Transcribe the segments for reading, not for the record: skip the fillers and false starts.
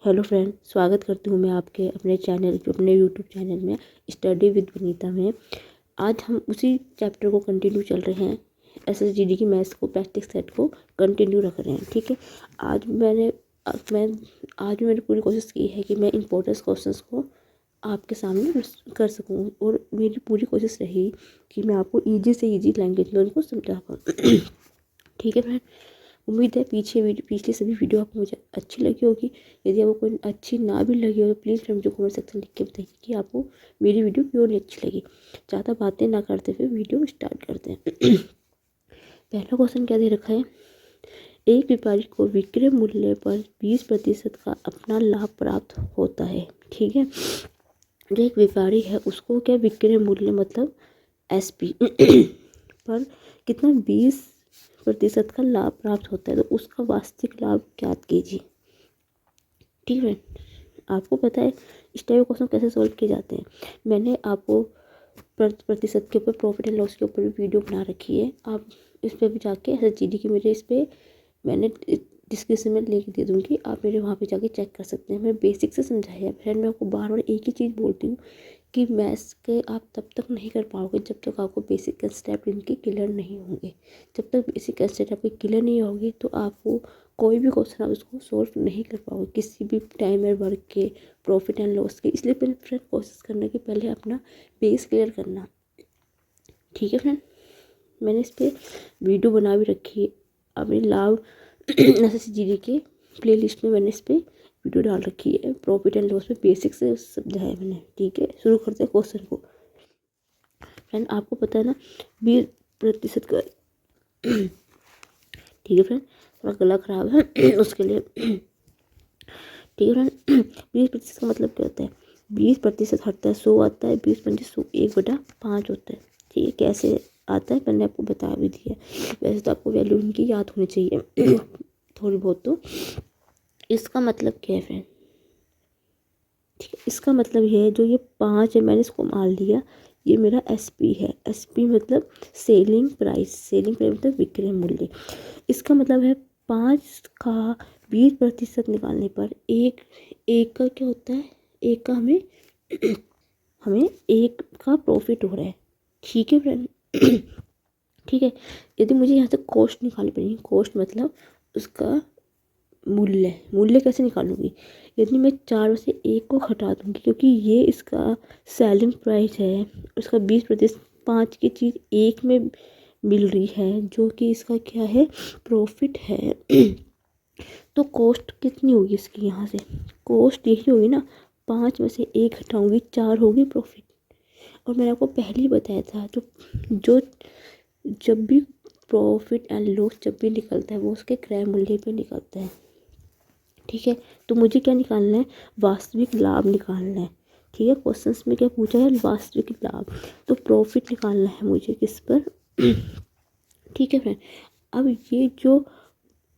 Hello friend, स्वागत करती हूँ मैं आपके अपने यूट्यूब चैनल में स्टडी विद वनीता में। आज हम उसी चैप्टर को कंटिन्यू चल रहे हैं। एसएसजीडी की मैथ्स को प्रैक्टिस सेट को कंटिन्यू रख रहे हैं। ठीक है, आज मैंने पूरी कोशिश की है कि मैं इंपॉर्टेंट क्वेश्चंस को आपके सामने कर सकूँ, और मेरी पूरी कोशिश रही कि मैं आपको ईजी से ईजी लैंग्वेज में उनको समझा पाऊँ। ठीक है फ्रेंड, उम्मीद है पिछली सभी वीडियो आपको मुझे अच्छी लगी होगी। यदि आपको कोई अच्छी ना भी लगी हो तो प्लीज़ फ्रेंड मुझे कमेंट सेक्शन लिख के बताइए कि आपको मेरी वीडियो क्यों नहीं अच्छी लगी। ज़्यादा बातें ना करते हुए वीडियो स्टार्ट करते हैं। पहला क्वेश्चन क्या दे रखा है, एक व्यापारी को विक्रय मूल्य पर 20% का अपना लाभ प्राप्त होता है। ठीक है, जो एक व्यापारी है उसको क्या विक्रय मूल्य मतलब SP पर कितना 20% का लाभ प्राप्त होता है, तो उसका वास्तविक लाभ ज्ञात कीजिए। ठीक है, आपको पता है इस टाइप क्वेश्चन कैसे सॉल्व किए जाते हैं। मैंने आपको प्रतिशत के ऊपर, प्रॉफिट एंड लॉस के ऊपर भी वीडियो बना रखी है। आप इस पर भी जाके एसएसजीडी की मेरे इस पर मैंने डिस्क्रिप्शन में लिंक दे दूँगी, आप मेरे वहाँ पे जाके चेक कर सकते हैं। मैं बेसिक से समझाया है फ्रेंड। मैं आपको बार बार एक ही चीज़ बोलती हूँ कि मैथ्स के आप तब तक नहीं कर पाओगे जब तक आपको बेसिक कंसेप्ट इनके क्लियर नहीं होंगे। जब तक बेसिक कंसेप्ट आपके क्लियर नहीं होगी तो आपको कोई भी क्वेश्चन आप उसको सोल्व नहीं कर पाओगे, किसी भी टाइम और वर्क के, प्रॉफिट एंड लॉस के। इसलिए पहले फ्रेंड कोशिश करने के पहले अपना बेस क्लियर करना। ठीक है फ्रेंड, मैंने इस पर वीडियो बना भी रखी है अपनी लाभ एसएसजीडी के प्ले लिस्ट में। मैंने इस पर वीडियो डाल रखी है, प्रॉफिट एंड लॉस में बेसिक से समझाया मैंने। ठीक है, शुरू करते हैं क्वेश्चन को। फ्रेंड आपको पता है ना 20% का ठीक है फ्रेंड, थोड़ा गला खराब है उसके लिए। ठीक है फ्रेंड, 20% का मतलब क्या होता है, 20% हटता है 100 आता है, 20×100 1/5 होता है। ठीक है, कैसे आता है मैंने आपको बता भी दिया। वैसे तो आपको वैल्यू इनकी याद होनी चाहिए थोड़ी बहुत तो। इसका मतलब क्या है फ्रेंड, ठीक है, इसका मतलब ये है जो ये 5 है मैंने इसको मान लिया, ये मेरा SP है। SP मतलब सेलिंग प्राइस, सेलिंग प्राइस मतलब विक्रय मूल्य। इसका मतलब है 5 का 20% निकालने पर एक का क्या होता है, एक का हमें हमें एक का प्रॉफिट हो रहा है। ठीक है फ्रेंड। ठीक है, यदि मुझे यहाँ से कॉस्ट निकालनी पड़ेगी, कॉस्ट मतलब उसका मूल्य कैसे निकालूंगी, यदि मैं 4 में से 1 को हटा दूंगी, क्योंकि ये इसका सेलिंग प्राइस है, उसका 20%, 5 की चीज़ 1 में मिल रही है जो कि इसका क्या है, प्रॉफिट है। तो कॉस्ट कितनी होगी इसकी, यहाँ से कॉस्ट यही होगी ना, 5 में से 1 हटाऊंगी, 4 होगी प्रॉफिट। और मैंने आपको पहले ही बताया था जो जब भी प्रॉफिट एंड लॉस जब भी निकलता है वो उसके क्रय मूल्य पे निकलता है। ठीक है, तो मुझे क्या निकालना है, वास्तविक लाभ निकालना है। ठीक है, क्वेश्चंस में क्या पूछा है, वास्तविक लाभ, तो प्रॉफिट निकालना है मुझे किस पर। ठीक है फ्रेंड, अब ये जो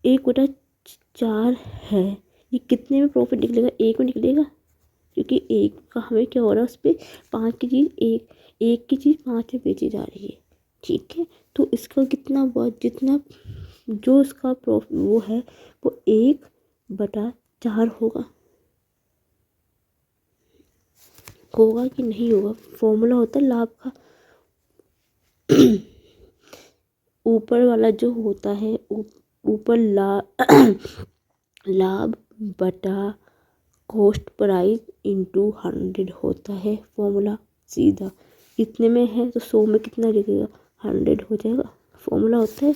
1/4 है, ये कितने में प्रॉफिट निकलेगा, 1 में निकलेगा, क्योंकि 1 का हमें क्या हो रहा है, उस पर 5 की चीज़ एक की चीज़ 5 में बेची जा रही है। ठीक है, तो इसका कितना हुआ, जितना जो इसका प्रॉफिट वो है वो 1/4 होगा कि नहीं होगा। फॉर्मूला होता है लाभ का, ऊपर वाला जो होता है ऊपर लाभ बटा कॉस्ट प्राइस इंटू 100 होता है फॉर्मूला सीधा। इतने में है तो 100 में कितना लिखेगा, 100 हो जाएगा। फॉर्मूला होता है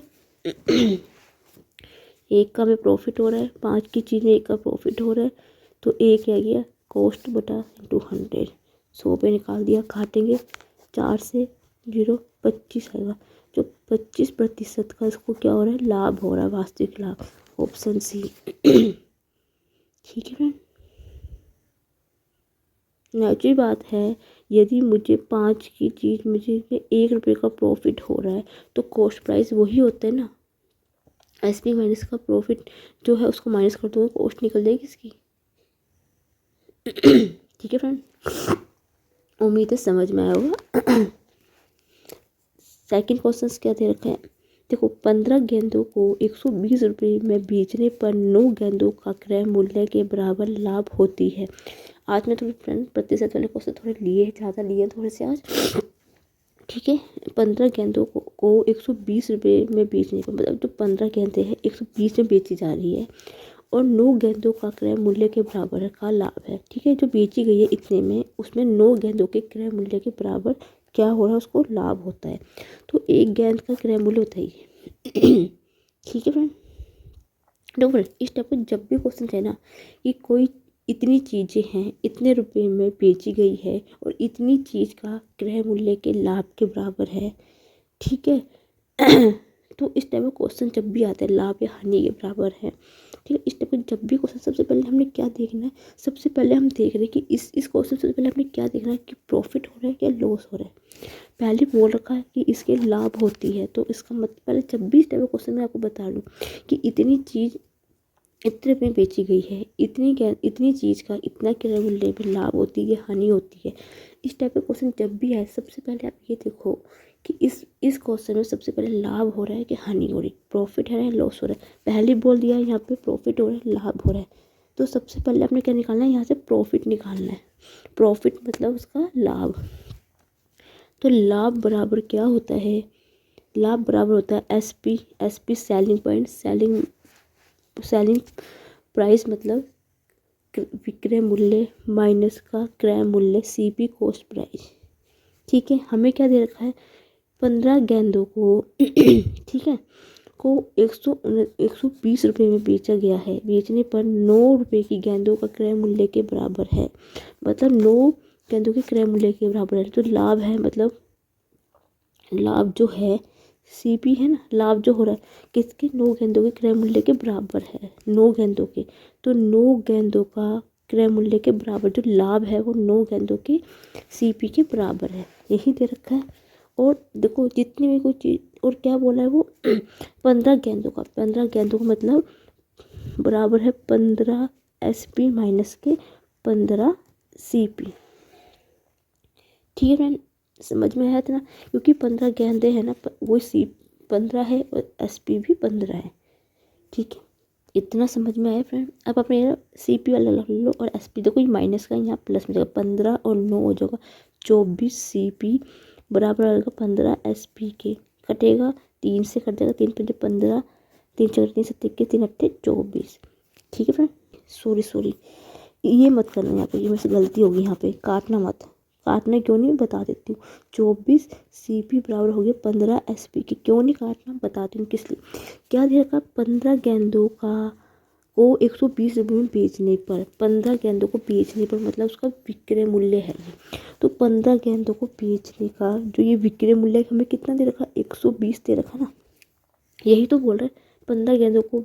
1 का में प्रॉफिट हो रहा है, 5 की चीज़ में 1 का प्रॉफिट हो रहा है, तो 1 आ गया कॉस्ट बटा इंटू 100। 100 पे निकाल दिया, काटेंगे 4 से 0, 25 आएगा। जो 25% का इसको क्या हो रहा है, लाभ हो रहा है, वास्तविक लाभ, ऑप्शन सी। ठीक है फ्रेंड, नेचुरल बात है, यदि मुझे 5 की चीज़ मुझे 1 रुपये का प्रॉफिट हो रहा है तो कॉस्ट प्राइस वही होता है ना। SP माइनस का प्रॉफिट जो है उसको माइनस कर दूँगा, कॉस्ट निकल जाएगी इसकी। ठीक है फ्रेंड, उम्मीद है समझ में आया होगा। सेकंड क्वेश्चन क्या दे रखा है, देखो 15 गेंदों को 120 रुपये में बेचने पर 9 गेंदों का क्रय मूल्य के बराबर लाभ होती है। आज मैं थोड़े फ्रेंड प्रतिशत वाले क्वेश्चन थोड़े लिए, ज़्यादा लिए थोड़े से आज, ठीक है। 15 गेंदों को 120 रुपये में बेचने पर, मतलब जो 15 गेंदें हैं 120 में बेची जा रही है और 9 गेंदों का क्रय मूल्य के बराबर का लाभ है, ठीक है। जो बेची गई है इतने में, उसमें 9 गेंदों के क्रय मूल्य के बराबर क्या हो रहा है, उसको लाभ होता है। तो एक गेंद का क्रय मूल्य होता है ठीक है फ्रेंड। तो फ्रेंड इस टाइप को जब भी क्वेश्चन है ना कि कोई इतनी चीज़ें हैं, इतने रुपए में बेची गई है और इतनी चीज़ का क्रय मूल्य के लाभ के बराबर है, ठीक है तो इस टाइप का क्वेश्चन जब भी आता है लाभ या हानि के बराबर है, ठीक है। इस टाइप का जब भी क्वेश्चन, सबसे पहले हमने क्या देखना है, सबसे पहले हम देख रहे हैं कि इस क्वेश्चन से पहले हमने क्या देखना है कि प्रॉफिट हो रहा है या लॉस हो रहा है। पहले बोल रखा है कि इसके लाभ होती है, तो इसका मतलब पहले जब भी इस टाइप का क्वेश्चन मैं आपको बता दूँ कि इतनी चीज़ इतने में बेची गई है, इतनी चीज़ का इतना क्रय मूल्य में लाभ होती है, हानि होती है, इस टाइप का क्वेश्चन जब भी आए सबसे पहले आप ये देखो कि इस क्वेश्चन में सबसे पहले लाभ हो रहा है कि हानि हो रही है, प्रॉफिट है लॉस हो रहा है। पहले बोल दिया यहाँ पे प्रॉफिट हो रहा है, लाभ हो रहा है, तो सबसे पहले आपने क्या निकालना है, यहाँ से प्रॉफिट निकालना है। प्रॉफिट मतलब उसका लाभ। तो लाभ बराबर क्या होता है, लाभ बराबर होता है SP selling point, selling price मतलब विक्रय मूल्य माइनस का क्रय मूल्य सीपी कॉस्ट प्राइस, ठीक है। हमें क्या दे रखा है, 15 गेंदों को ठीक है को 120 रुपये में बेचा गया है, बेचने पर 9 रुपये की गेंदों का क्रय मूल्य के बराबर है, मतलब 9 गेंदों के क्रय मूल्य के बराबर है। तो लाभ है, मतलब लाभ जो है सीपी है ना, लाभ जो हो रहा है किसके, 9 गेंदों के क्रय मूल्य के बराबर है, 9 गेंदों के, तो 9 गेंदों का क्रय मूल्य के बराबर जो लाभ है वो 9 गेंदों के सीपी के बराबर है, यही दे रखा है। और देखो जितनी भी कोई चीज़, और क्या बोला है वो 15 गेंदों का मतलब बराबर है 15 एसपी माइनस के 15 सीपी, ठीक है फ्रेंड। समझ में आया था ना, क्योंकि 15 गेंदे हैं ना, वो सी 15 है और एसपी भी 15 है, ठीक है। इतना समझ में आया फ्रेंड। अब अपने सीपी वाला लग लो और एसपी, देखो ये माइनस का यहाँ प्लस में जाएगा, 15 और 9 हो जाएगा 24 सीपी बराबर आएगा 15 एसपी के, कटेगा 3 से कट जाएगा, 3 पंजे 15, 3 चौके 3 सत्ते 21, 3 अट्ठे 24, ठीक है फ्रेंड। सॉरी ये मत करना, यहाँ पे ये मेरे से गलती होगी, यहाँ पे काटना मत, काटना क्यों नहीं बता देती हूँ। 24 सीपी बराबर हो गया 15 एसपी के, क्यों नहीं काटना बताती हूँ किस लिए। क्या दे रखा, 15 गेंदों का को 120 रुपये में बेचने पर, 15 गेंदों को बेचने पर मतलब उसका विक्रय मूल्य है ये, तो 15 गेंदों को बेचने का जो ये विक्रय मूल्य है हमें कितना दे रखा, 120 दे रखा ना, यही तो बोल रहे हैं। 15 गेंदों को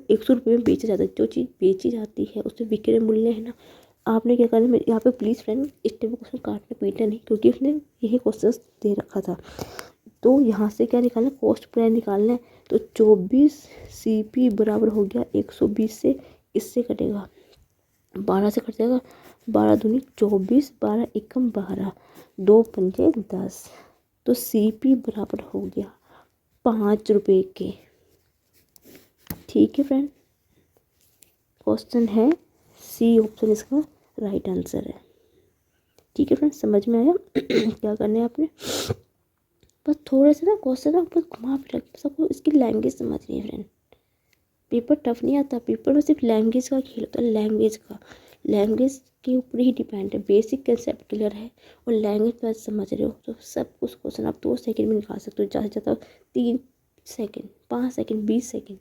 100 रुपये में बेचा जाता है, जो चीज़ बेची जाती है उससे विक्रय मूल्य है ना। आपने क्या करना है, यहाँ पे प्लीज़ फ्रेंड इस टाइप का क्वेश्चन काटना पीटना नहीं, क्योंकि उसने यही क्वेश्चन दे रखा था। तो यहाँ से क्या निकालना है, कॉस्ट प्राइस निकालना है। तो 24 सीपी बराबर हो गया 120 से, इससे कटेगा 12 से कट जाएगा, 12 दूनी 24, 12 एकम 12, 2 पंजे 10, तो सीपी बराबर हो गया 5 रुपये के, ठीक है फ्रेंड। क्वेश्चन है सी ऑप्शन इसका राइट आंसर है, ठीक है फ्रेंड। समझ में आया क्या करना है आपने, बस थोड़े से ना क्वेश्चन ना बस घुमा फिरा के सबको इसकी लैंग्वेज समझनी है फ्रेंड। पेपर टफ नहीं आता, पेपर में सिर्फ लैंग्वेज का खेल होता है, लैंग्वेज के ऊपर ही डिपेंड है। बेसिक कंसेप्ट क्लियर है और लैंग्वेज पर समझ रहे हो तो सब कुछ क्वेश्चन आप 2 सेकंड में निकाल सकते हो, ज़्यादा से ज़्यादा 3 सेकंड, 5 सेकंड, 20 सेकंड,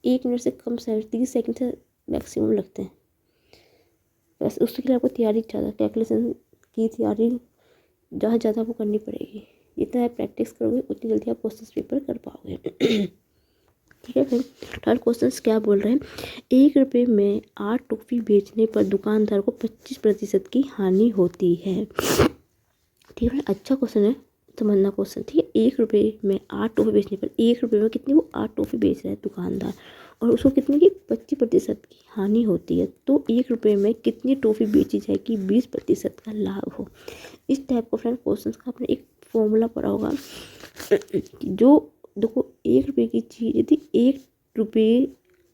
1 मिनट से कम से 30 सेकंड से मैक्सिमम लगते हैं। बस उसके लिए आपको तैयारी ज़्यादा, कैलकुलेशन की तैयारी ज़्यादा आपको करनी पड़ेगी। जितना आप प्रैक्टिस करोगे उतनी जल्दी आप क्वेश्चन पेपर कर पाओगे ठीक है फ्रेंड। थर्ड क्वेश्चन क्या बोल रहे हैं, 1 रुपये में 8 टॉफ़ी बेचने पर दुकानदार को 25% की हानि होती है, ठीक है। अच्छा क्वेश्चन है, समझना क्वेश्चन, ठीक है। 1 रुपये में 8 टॉफ़ी बेचने पर, 1 रुपये में कितनी वो 8 टॉफ़ी बेच रहा है दुकानदार, और उसको कितने की 25% की हानि होती है। तो 1 रुपये में कितनी टॉफ़ी बेची जाएगी 20% का लाभ हो। इस टाइप का फ्रेंड क्वेश्चन का आपने एक फॉर्मूला पढ़ा होगा, जो देखो 1 रुपये की चीज़ यदि 1 रुपये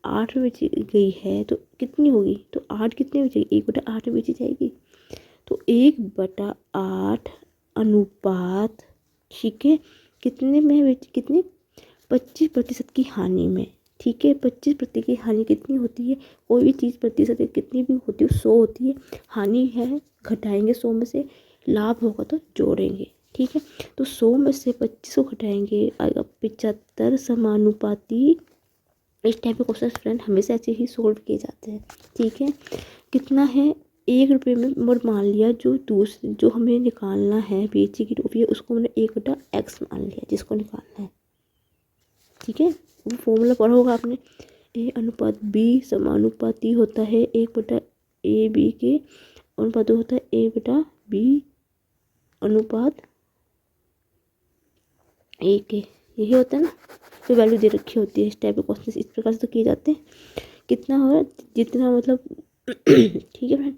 8 में बेची गई है तो कितनी होगी, तो 8 कितने में बेचेगी, 1/8 में बेची जाएगी। तो 1/8 अनुपात, ठीक है, कितने में बेच, कितने 25% की हानि में, ठीक है। 25% की हानि कितनी होती है, कोई भी चीज़ प्रतिशत कितनी भी होती है 100 होती है, हानि है घटाएंगे 100 में से, लाभ होगा तो जोड़ेंगे, ठीक है। तो 100 में से 25 को घटाएंगे आएगा 75 समानुपाती। इस टाइप के क्वेश्चन फ्रेंड हमेशा ऐसे ही सोल्व किए जाते हैं, ठीक है। कितना है 1 रुपये में, और मान लिया जो हमें निकालना है बेची की रुपये, उसको मैंने 1/x मान लिया जिसको निकालना है, ठीक है। वो फॉर्मूला पढ़ा होगा आपने, A/B समानुपाती होता है 1/AB के अनुपात होता है A/B अनुपात A के, यही होता है ना, जो वैल्यू दे रखी होती है। इस टाइप के क्वेश्चन इस प्रकार से तो किए जाते हैं। कितना हो रहा, जितना मतलब ठीक है फ्रेंड,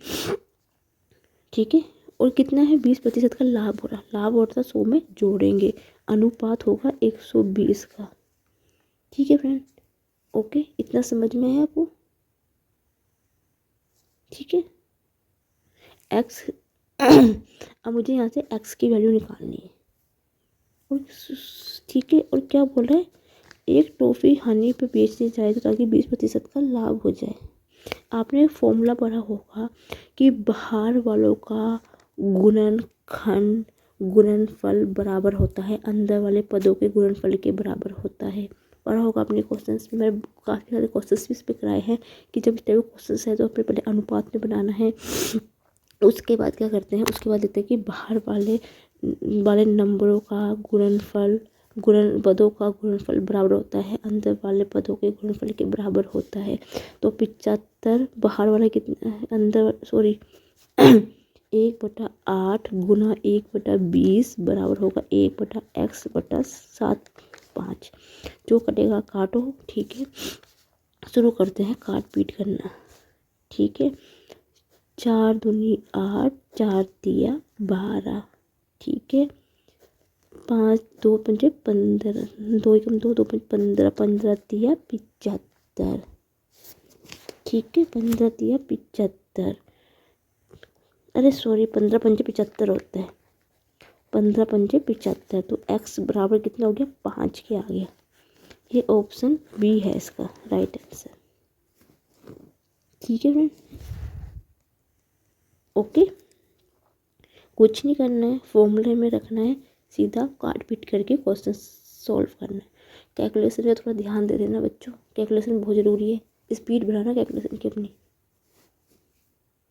ठीक है। और कितना है 20% का लाभ हो रहा, लाभ हो रहा था 100 में जोड़ेंगे, अनुपात होगा 120 का, ठीक है फ्रेंड। ओके, इतना समझ में आया आपको, ठीक है। एक्स अब मुझे यहाँ से एक्स की वैल्यू निकालनी है, और ठीक है। और क्या बोल रहा है, एक टॉफ़ी हानि पे बेचनी जाए तो ताकि 20% का लाभ हो जाए। आपने फॉर्मूला पढ़ा होगा कि बाहर वालों का गुणनखंड गुणनफल बराबर होता है अंदर वाले पदों के गुणनफल के बराबर होता है। पढ़ा होगा अपने क्वेश्चंस में, मैंने काफ़ी सारे क्वेश्चंस भी इस पर कराए हैं कि जब इस टाइप के क्वेश्चंस है तो अपने पहले अनुपात में बनाना है, उसके बाद क्या करते हैं, उसके बाद देखते हैं कि बाहर वाले नंबरों का गुणनफल पदों का गुणनफल बराबर होता है अंदर वाले पदों के गुणनफल के बराबर होता है। तो 75 बाहर वाला कितना है, अंदर 1/8 गुना 1/20 बराबर होगा 1/x/7/5। जो कटेगा काटो, ठीक है। शुरू करते हैं काट पीट करना, ठीक है। 4 दूनी 8, 4 तिया 12, ठीक है। 5 2 पंजे 15, 2 एकम 2 2 15, 15 तिया 75, ठीक है। 15 तिया 75, अरे सॉरी 15 पंजे 75 होता है, 15 पंजे 75। तो x बराबर कितना हो गया, 5 के आ गया। ये ऑप्शन बी है इसका राइट आंसर, ठीक है फ्रेंड। ओके, कुछ नहीं करना है, फॉर्मूले में रखना है, सीधा काट पीट करके क्वेश्चन सॉल्व करना है। कैलकुलेशन में थोड़ा ध्यान दे देना बच्चों, कैलकुलेशन बहुत ज़रूरी है, स्पीड बढ़ाना कैलकुलेशन की अपनी।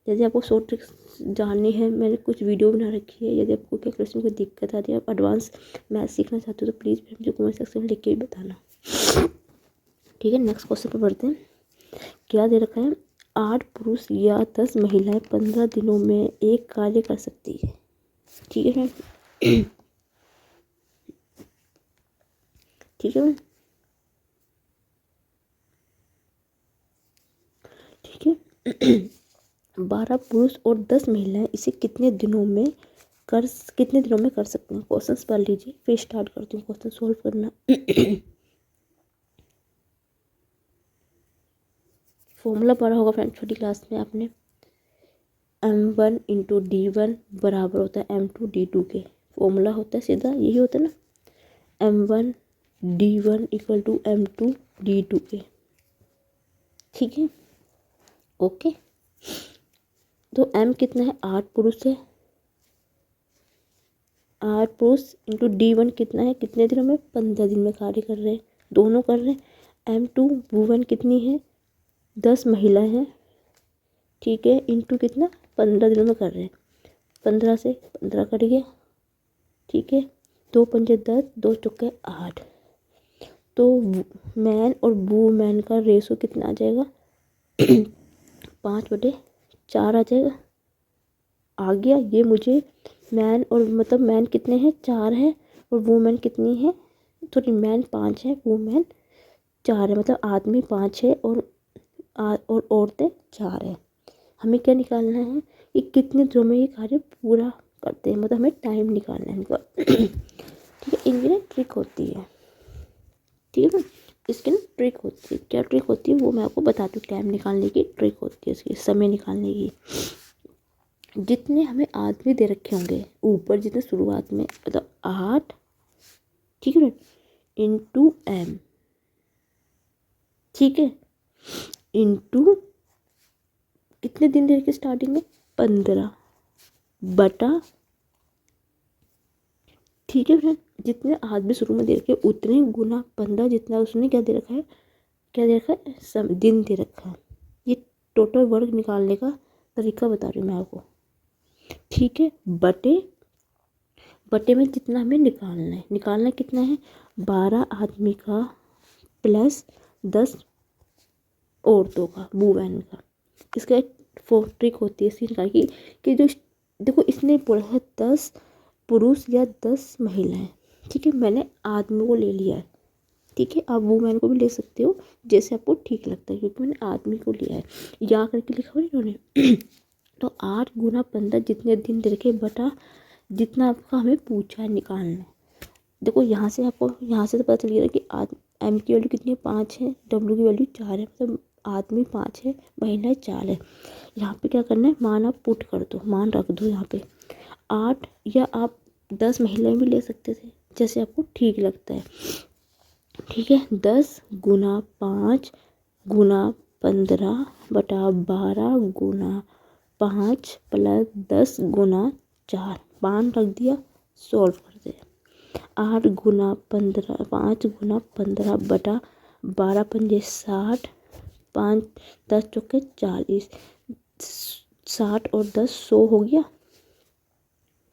यदि आपको शॉर्ट ट्रिक्स जाननी है, मैंने कुछ वीडियो बना रखी है। यदि आपको कैलकुलेशन में कोई दिक्कत आती है, आप एडवांस मैथ सीखना चाहते हो तो प्लीज़ मुझे कमेंट सेक्शन में लिख के भी बताना, ठीक है। नेक्स्ट क्वेश्चन पर बढ़ते हैं। क्या दे रखा है, 8 पुरुष या 10 महिलाएं 15 दिनों में एक कार्य कर सकती है, ठीक है फ्रेंड, ठीक है, ठीक है। 12 पुरुष और 10 महिलाएं इसे कितने दिनों में कर सकते हैं। क्वेश्चन पढ़ लीजिए, फिर स्टार्ट करती हूँ क्वेश्चन सॉल्व करना। फॉर्मूला पढ़ा होगा फ्रेंड छोटी क्लास में आपने, m1 × d1 बराबर होता है m2 d2 के। फॉर्मूला होता है सीधा यही होता है ना, m1 d1 = m2 d2 के, ठीक है। ओके, तो m कितना है, 8 पुरुष है, 8 पुरुष इंटू d1 कितना है, कितने दिनों में, 15 दिन में कार्य कर रहे हैं, दोनों कर रहे हैं। m2 वुमन कितनी है, 10 महिला हैं, ठीक है, इंटू कितना 15 दिनों में कर रहे हैं, 15 से 15 कट गया, ठीक है। 2 पंजे 10, 2 चौके 8। तो मैन और वुमेन का रेशो कितना आ जाएगा 5/4 आ जाएगा। आ गया ये मुझे मैन और मतलब मैन कितने हैं, 4 है, और वुमेन कितनी है, सॉरी मैन 5 है, वुमेन 4 है, मतलब आदमी 5 है और औरतें 4 है। हमें क्या निकालना है कि कितने दिनों में ये कार्य पूरा करते हैं, मतलब हमें टाइम निकालना है इनका, ठीक है। इनकी ना ट्रिक होती है, ठीक है ना। इसकी ना ट्रिक होती है, क्या ट्रिक होती है वो मैं आपको बताती हूँ। टाइम निकालने की ट्रिक होती है इसकी, समय निकालने की। जितने हमें आदमी दे रखे होंगे ऊपर, जितने शुरुआत में मतलब 8, ठीक है ना, इंटू एम, ठीक है, इंटू कितने दिन दे रखे स्टार्टिंग में 15 बटा, ठीक है फ्रेंड, जितने आदमी शुरू में दे रखे उतने गुना 15, जितना उसने क्या दे रखा है, क्या दे रखा है, दिन दे रखा है। ये टोटल वर्क निकालने का तरीका बता रही हूँ मैं आपको, ठीक है। बटे बटे में जितना हमें निकालना कितना है, 12 आदमी का प्लस 10 औरतों का, वुमेन का। इसका एक ट्रिक होती है इसकी निकाल की, कि जो देखो इसने बोला है 10 पुरुष या 10 महिलाएं, ठीक है। मैंने आदमी को ले लिया है, ठीक है। आप वुमेन को भी ले सकते हो जैसे आपको ठीक लगता है, क्योंकि मैंने आदमी को लिया है, या करके लिखा हुआ इन्होंने। तो 8 गुना 15 जितने दिन दे रखे बटा जितना आपका हमें पूछा है निकालना। देखो यहाँ से आपको, यहाँ से तो पता चल गया कि एम की वैल्यू कितनी है, 5 है, डब्ल्यू की वैल्यू 4 है, मतलब आदमी 5 है, महिलाएं 4 है। यहाँ पे क्या करना है, मान आप पुट कर दो, मान रख दो यहाँ पे 8, या आप 10 महिलाएं भी ले सकते थे, जैसे आपको ठीक लगता है, ठीक है। 10 गुना 5 गुना 15 बटा 12 गुना 5 प्लस 10 गुना 4, 5 रख दिया, सॉल्व कर दे। 8 गुना 15, 5 गुना 15 बटा 12 पंजे 60, 5 10 चौके 40, 60 और 10 100 हो गया।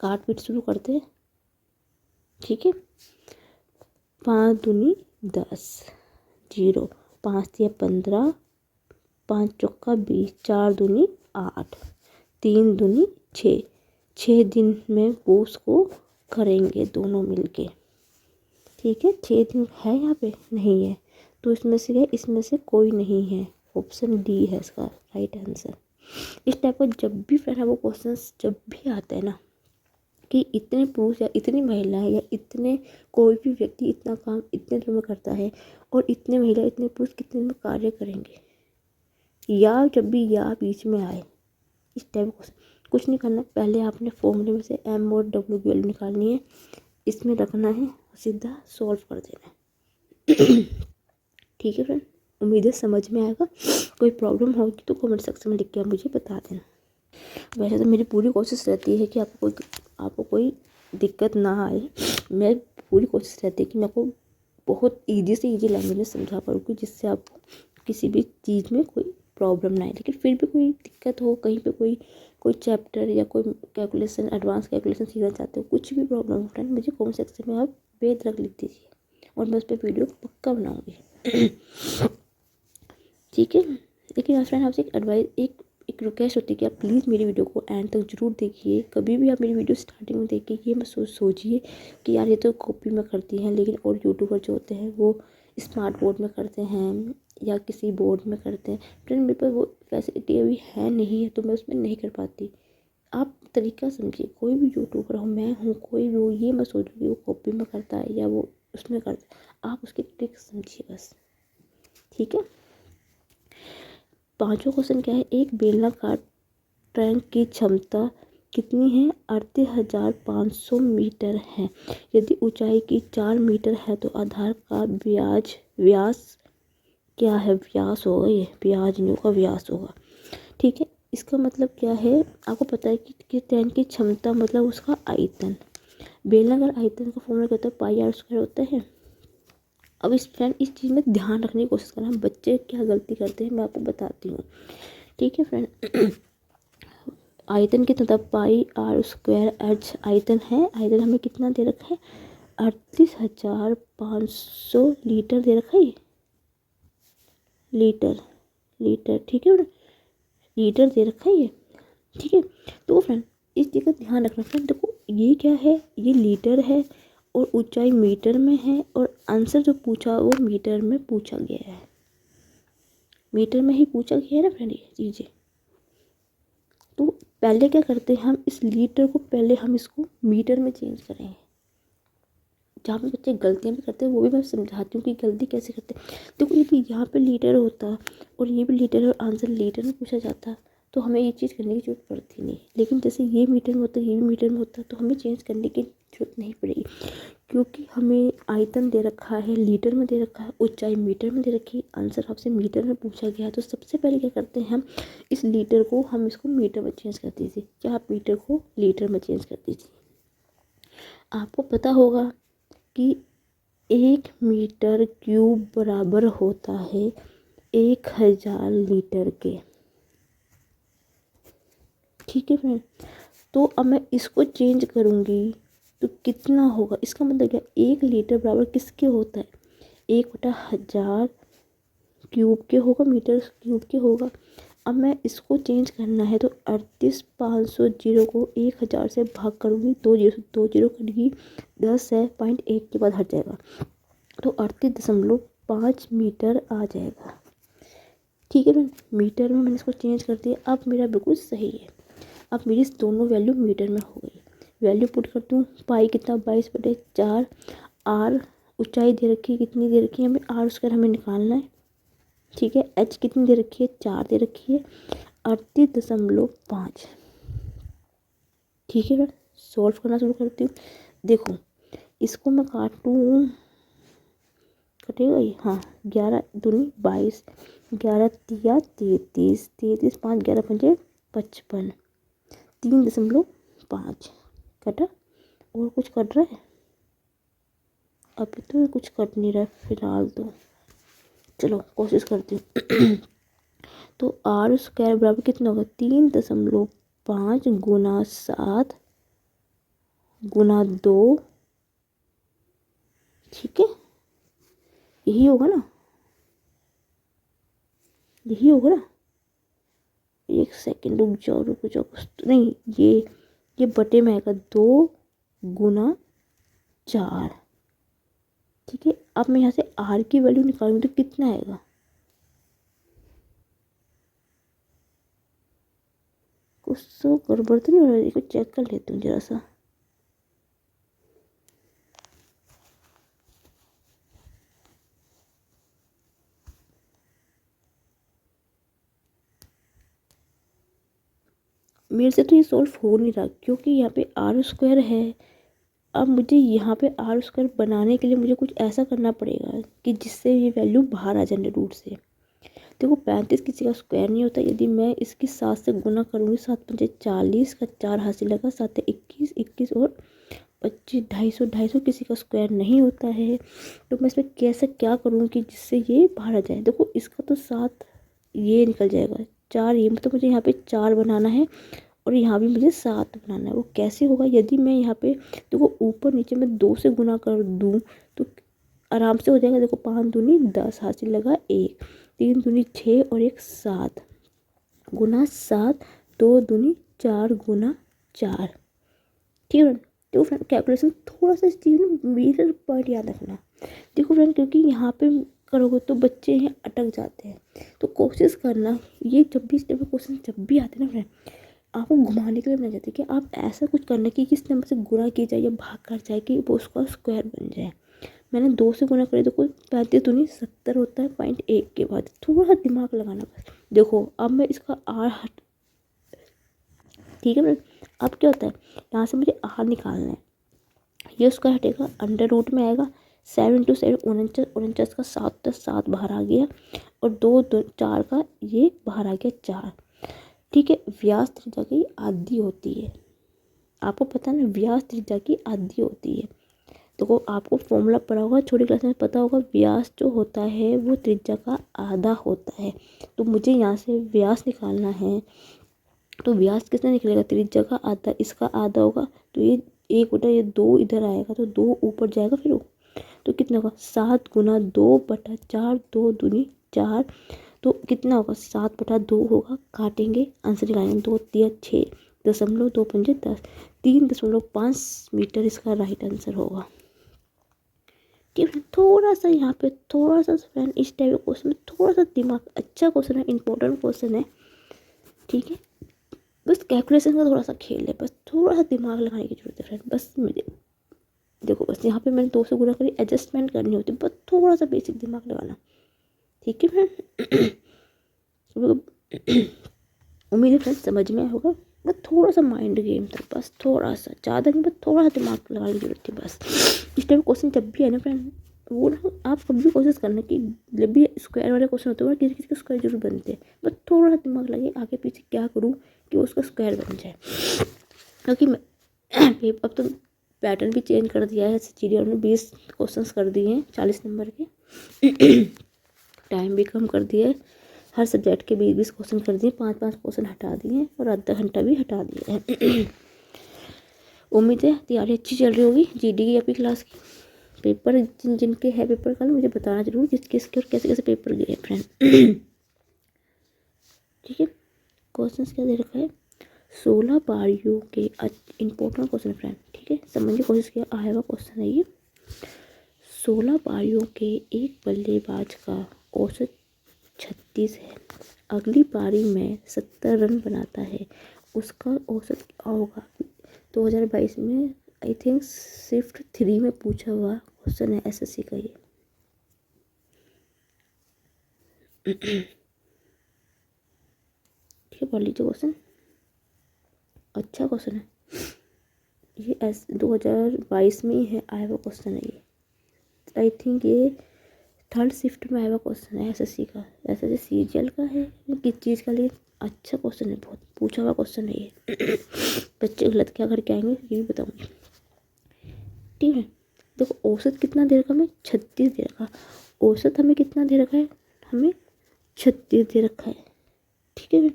काट पीट शुरू करते हैं, ठीक है। 5 दूनी 10, 0, 5 दिया 15, 5 चौका 20, 4 दूनी 8, 3 दूनी 6, 6 दिन में वो उसको करेंगे दोनों मिलके, ठीक है। 6 दिन है यहाँ पे, नहीं है, तो इसमें से क्या, इसमें से कोई नहीं है, ऑप्शन डी है इसका राइट आंसर। इस टाइप का जब भी फ्रेंड वो क्वेश्चन जब भी आता है ना, कि इतने पुरुष या इतनी महिलाएं या इतने कोई भी व्यक्ति इतना काम इतने दिन में करता है, और इतने महिला इतने पुरुष कितने दिन में कार्य करेंगे, या जब भी या बीच में आए इस टाइप का क्वेश्चन, कुछ नहीं करना, पहले आपने फॉर्मूले में से एम और डब्ल्यू की वैल्यू निकालनी है, इसमें रखना है, सीधा सॉल्व कर देना है। ठीक है फ्रेंड, उम्मीद है समझ में आएगा। कोई प्रॉब्लम होगी तो कमेंट सेक्शन में लिख के आप मुझे बता देना। वैसे तो मेरी पूरी कोशिश रहती है कि आपको कोई दिक्कत ना आए। मैं पूरी कोशिश रहती है कि मैं आपको बहुत ईजी से ईजी लैंग्वेज में समझा पाऊँ, जिससे आपको किसी भी चीज़ में कोई प्रॉब्लम ना आए। लेकिन फिर भी कोई दिक्कत हो, कहीं पे कोई चैप्टर या कोई कैलकुलेशन, एडवांस कैलकुलेशन सीखना चाहते हो, कुछ भी प्रॉब्लम हो फ्रेंड, मुझे कमेंट सेक्शन में आप बेधड़क लिख दीजिए, और मैं उस पर वीडियो पक्का बनाऊँगी। ठीक है। लेकिन फ्रेंड आपसे एक एडवाइस, एक रिक्वेस्ट होती है कि आप प्लीज़ मेरी वीडियो को एंड तक जरूर देखिए। कभी भी आप मेरी वीडियो स्टार्टिंग में देखिए, ये मत सोचिए कि यार ये तो कॉपी में करती हैं, लेकिन और यूट्यूबर जो होते हैं वो स्मार्ट बोर्ड में करते हैं या किसी बोर्ड में करते हैं। फ्रेंड मेरे पास वो फैसिलिटी अभी है नहीं है, तो मैं उसमें नहीं कर पाती। आप तरीका समझिए, कोई भी यूट्यूबर हो, मैं हूँ, कोई भी हो, ये मत सोचो कि वो कॉपी में करता है या वो उसमें करता है। आप उसकी ट्रिक समझिए बस, ठीक है। पांचवा क्वेश्चन क्या है, एक बेलनाकार टैंक की क्षमता कितनी है, 38,500 मीटर है। यदि ऊंचाई की 4 मीटर है तो आधार का व्यास क्या है, व्यास होगा, ये व्यास नहीं होगा, व्यास होगा, ठीक है। इसका मतलब क्या है, आपको पता है कि टैंक की क्षमता मतलब उसका आयतन। बेलनाकार आयतन का फॉर्मूला क्या होता है, पाई आर स्क्वायर होता है। अब इस फ्रेंड इस चीज़ में ध्यान रखने की कोशिश करना, बच्चे क्या गलती करते हैं मैं आपको बताती हूँ, ठीक है फ्रेंड। आयतन कितना था, पाई आर स्क्वायर एच आयतन है। आयतन हमें कितना दे रखा है, 38,500 लीटर दे रखा है, लीटर ठीक है, लीटर दे रखा है ये, ठीक है। तो फ्रेंड इस चीज़ का ध्यान रखना फ्रेंड, देखो ये क्या है, ये लीटर है और ऊंचाई मीटर में है, और आंसर जो पूछा वो मीटर में पूछा गया है, मीटर में ही पूछा गया है ना फ्रेंड ये चीज़ें। तो पहले क्या करते हैं हम, इस लीटर को पहले हम इसको मीटर में चेंज करेंगे, जहाँ पे बच्चे गलतियाँ भी करते हैं वो भी मैं समझाती हूँ कि गलती कैसे करते हैं। देखो यदि यहाँ पे लीटर होता और ये भी लीटर और आंसर लीटर में पूछा जाता तो हमें ये चीज़ करने की जरूरत पड़ती नहीं, लेकिन जैसे ये मीटर में होता है ये भी मीटर में होता तो हमें चेंज करने की जरूरत नहीं पड़ेगी, क्योंकि हमें आयतन दे रखा है लीटर में दे रखा है, ऊंचाई मीटर में दे रखी है, आंसर आपसे मीटर में पूछा गया है। तो सबसे पहले क्या करते हैं हम इस लीटर को हम इसको मीटर में चेंज कर दीजिए, क्या आप मीटर को लीटर में चेंज कर दीजिए। आपको पता होगा कि 1 मीटर क्यूब बराबर होता है 1000 लीटर के। ठीक है फ्रेंड, तो अब मैं इसको चेंज करूँगी तो कितना होगा, इसका मतलब क्या 1 लीटर बराबर किसके होता है 1/1000 क्यूब के होगा, मीटर क्यूब के होगा। अब मैं इसको चेंज करना है तो 38500 को 1000 से भाग करूँगी, 2 जीरो कटेगी, 10 है 0.1 के बाद हट जाएगा तो 38.5 मीटर आ जाएगा। ठीक है फ्रेंड, मीटर में मैंने इसको चेंज कर दिया, अब मेरा बिल्कुल सही है। अब मेरी दोनों वैल्यू मीटर में हो गई। वैल्यू पुट करती हूँ, पाई कितना 22/4, आर ऊंचाई दे रखी है कितनी दे रखी है हमें r² हमें निकालना है। ठीक है, h कितनी दे रखी है 4 दे रखी है, 38.5। ठीक है फ्रेंड, सॉल्व करना शुरू करती हूँ। देखो इसको मैं काटूँ, कटेगा ये, हाँ 11 दूनी 22, 11 तिया 33, 33 5 11 पंजे 55, 3.5 कटा। और कुछ कट रहा है अभी तो कुछ कट नहीं रहा है फिलहाल, तो चलो कोशिश करती हूँ। तो r² बराबर कितना होगा 3.5 गुना 7 गुना 2। ठीक है, यही होगा ना, यही होगा ना। एक सेकंड रुक जाओ कुछ तो नहीं, ये बटे में आएगा 2 गुना 4। ठीक है, अब मैं यहाँ से r की वैल्यू निकालूंगी तो कितना आएगा, कुछ तो गड़बड़ तो नहीं हो रहा है, इसको चेक कर लेती हूँ जरा सा। मेरे से तो ये सॉल्व हो नहीं रहा क्योंकि यहाँ पे r² है। अब मुझे यहाँ पे r² बनाने के लिए मुझे कुछ ऐसा करना पड़ेगा कि जिससे ये वैल्यू बाहर आ जाए रूट से। देखो 35 किसी का स्क्वायर नहीं होता, यदि मैं इसकी 7 से गुना करूँगी 7 पंजे 40 का 4 हासिल लगा, 7 21 21 और 25 250 किसी का स्क्वायर नहीं होता है। तो मैं इसमें कैसे क्या करूँ कि जिससे ये बाहर आ जाए। देखो इसका तो 7 ये निकल जाएगा, 4 ये, मतलब मुझे यहाँ पे 4 बनाना है और यहाँ भी मुझे 7 बनाना है। वो कैसे होगा, यदि मैं यहाँ पे देखो ऊपर नीचे मैं 2 से गुना कर दूँ तो आराम से हो जाएगा। देखो 5 दूनी 10 हासिल लगा 1, 3 दूनी 6 और 1 7 गुना 7, 2 दूनी 4 गुना 4। ठीक है, तो फ्रेंड कैलकुलेशन थोड़ा सा इस चीज़ में मीटर पॉइंट याद रखना। देखो फ्रेंड क्योंकि यहाँ पे करोगे तो बच्चे यहाँ अटक जाते हैं, तो कोशिश करना ये जब भी इस टाइप के क्वेश्चन जब भी आते हैं ना फ्रेंड, आपको घुमाने के लिए बनाए जाते हैं कि आप ऐसा कुछ करना कि किस नंबर से गुणा की जाए या भाग कर जाए कि वो उसका स्क्वायर बन जाए। मैंने 2 से गुणा करे तो कुल 35 दूनी 70 होता है 0.1 के बाद, थोड़ा सा दिमाग लगाना बस। देखो अब मैं इसका r हट, ठीक है फ्रेंड, अब क्या होता है यहाँ से मुझे r निकालना है, ये उसका हटेगा अंडर रूट में आएगा, 7 × 7 49, 49 का 7 बाहर आ गया और 2 4 का ये बाहर आ गया 4। ठीक है, व्यास त्रिज्या की आधी होती है, आपको पता है ना व्यास त्रिज्या की आधी होती है। देखो आपको फॉर्मूला पढ़ा होगा छोटी क्लास में, पता होगा व्यास जो होता है वो त्रिज्या का आधा होता है। तो मुझे यहाँ से व्यास निकालना है, तो व्यास कितना निकलेगा त्रिज्या का आधा, इसका आधा होगा तो ये 1 ये 2 इधर आएगा तो 2 ऊपर जाएगा फिर तो कितना होगा 7 गुना 2/4, 2 दूनी 4, तो कितना होगा 7/2 होगा। काटेंगे आंसर निकालेंगे, 2 तिया 6 .2 पंजे 10, 3.5 मीटर इसका राइट आंसर होगा। ठीक है, थोड़ा सा यहाँ पे थोड़ा सा फ्रेंड इस टाइप के क्वेश्चन में थोड़ा सा दिमाग, अच्छा क्वेश्चन है, इंपॉर्टेंट क्वेश्चन है। ठीक है, बस कैलकुलेशन का थोड़ा सा खेल है, बस थोड़ा सा दिमाग लगाने की जरूरत है फ्रेंड, बस मुझे देखो बस यहाँ पे मैंने 2 से गुणा करी, एडजस्टमेंट करनी होती है, बस थोड़ा सा बेसिक दिमाग लगाना, ठीक है फ्रेंड। उम्मीद है फ्रेंड समझ में आया होगा, बस थोड़ा सा माइंड गेम था, बस थोड़ा सा, ज़्यादा नहीं, बस थोड़ा सा दिमाग लगाने की जरूरत थी बस। इस टाइप क्वेश्चन जब भी है ना फ्रेंड, वो ना आप कभी भी कोशिश करना कि जब भी स्क्वायर वाले क्वेश्चन होते हैं किसी किसी के स्क्वायर जरूर बनते हैं, बस थोड़ा सा दिमाग लगे आगे पीछे क्या करूँ कि उसका स्क्वायर बन जाए। क्योंकि अब तो पैटर्न भी चेंज कर दिया है, सीरियल ने 20 क्वेश्चन कर दिए हैं 40 नंबर के। टाइम भी कम कर दिया है, हर सब्जेक्ट के 20-20 क्वेश्चन कर दिए, 5-5 क्वेश्चन हटा दिए और आधा घंटा भी हटा दिया है। उम्मीद है तैयारी अच्छी चल रही होगी जीडी की अपनी क्लास की। पेपर जिनके है पेपर कल मुझे बताना जरूर किस किसके और कैसे कैसे पेपर गए फ्रेंड। ठीक है, क्वेश्चन क्या दे रखा है, 16 पारियों के इंपॉर्टेंट क्वेश्चन फ्रेंड, ठीक है समझिए कोशिश किया, आया हुआ क्वेश्चन है ये। 16 पारियों के एक बल्लेबाज का औसत 36 है, अगली पारी में 70 रन बनाता है, उसका औसत क्या होगा। 2022 में आई थिंक शिफ्ट 3 में पूछा हुआ क्वेश्चन है एसएससी का ये। ठीक है पढ़ लीजिए क्वेश्चन, अच्छा क्वेश्चन है ये, 2022 में ही है आया हुआ क्वेश्चन है ये। आई थिंक ये 3rd शिफ्ट में आया हुआ क्वेश्चन है एसएससी का, एसएससी सीजीएल का है किस चीज़ का, लिए अच्छा क्वेश्चन है, बहुत पूछा हुआ क्वेश्चन है ये। बच्चे गलत क्या करके आएंगे ये भी बताऊंगी, ठीक है। देखो औसत कितना दे रखा हमें, 36 दे रखा, औसत हमें कितना दे रखा है, हमें 36 दे रखा है, ठीक है।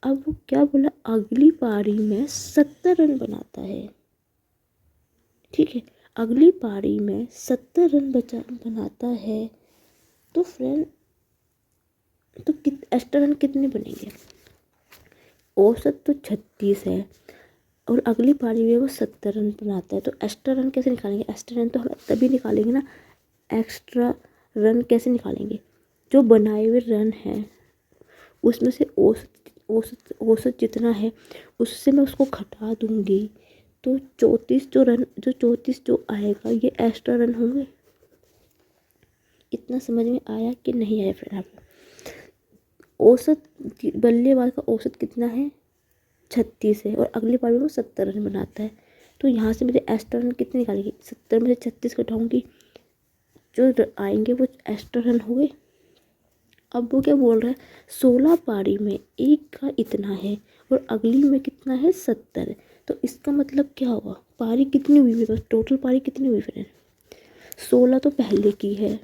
अब वो क्या बोला, अगली पारी में 70 रन बनाता है, ठीक है, अगली पारी में 70 रन बनाता है, तो फ्रेंड तो एक्स्ट्रा रन कितने बनेंगे, औसत तो 36 है और अगली पारी में वो 70 रन बनाता है, तो एक्स्ट्रा रन कैसे निकालेंगे, एक्स्ट्रा रन तो हम तभी निकालेंगे ना, एक्स्ट्रा रन कैसे निकालेंगे, जो बनाए हुए रन हैं उसमें से औसत जितना है उससे मैं उसको घटा दूंगी, तो 34 जो आएगा ये एक्स्ट्रा रन होंगे। इतना समझ में आया कि नहीं आया फ्रेंड आपको। औसत बल्लेबाज का औसत कितना है, 36 है और अगली पारी में वो 70 रन बनाता है, तो यहाँ से मुझे एक्स्ट्रा रन कितने निकालेंगे, 70 में से 36 घटाऊंगी, जो आएंगे वो एक्स्ट्रा रन हो गए। अब वो क्या बोल रहा है, 16 पारी में एक का इतना है और अगली में कितना है 70, तो इसका मतलब क्या होगा, पारी कितनी हुई मेरे पास, टोटल पारी कितनी हुई फ्रेंड, 16 तो पहले की है,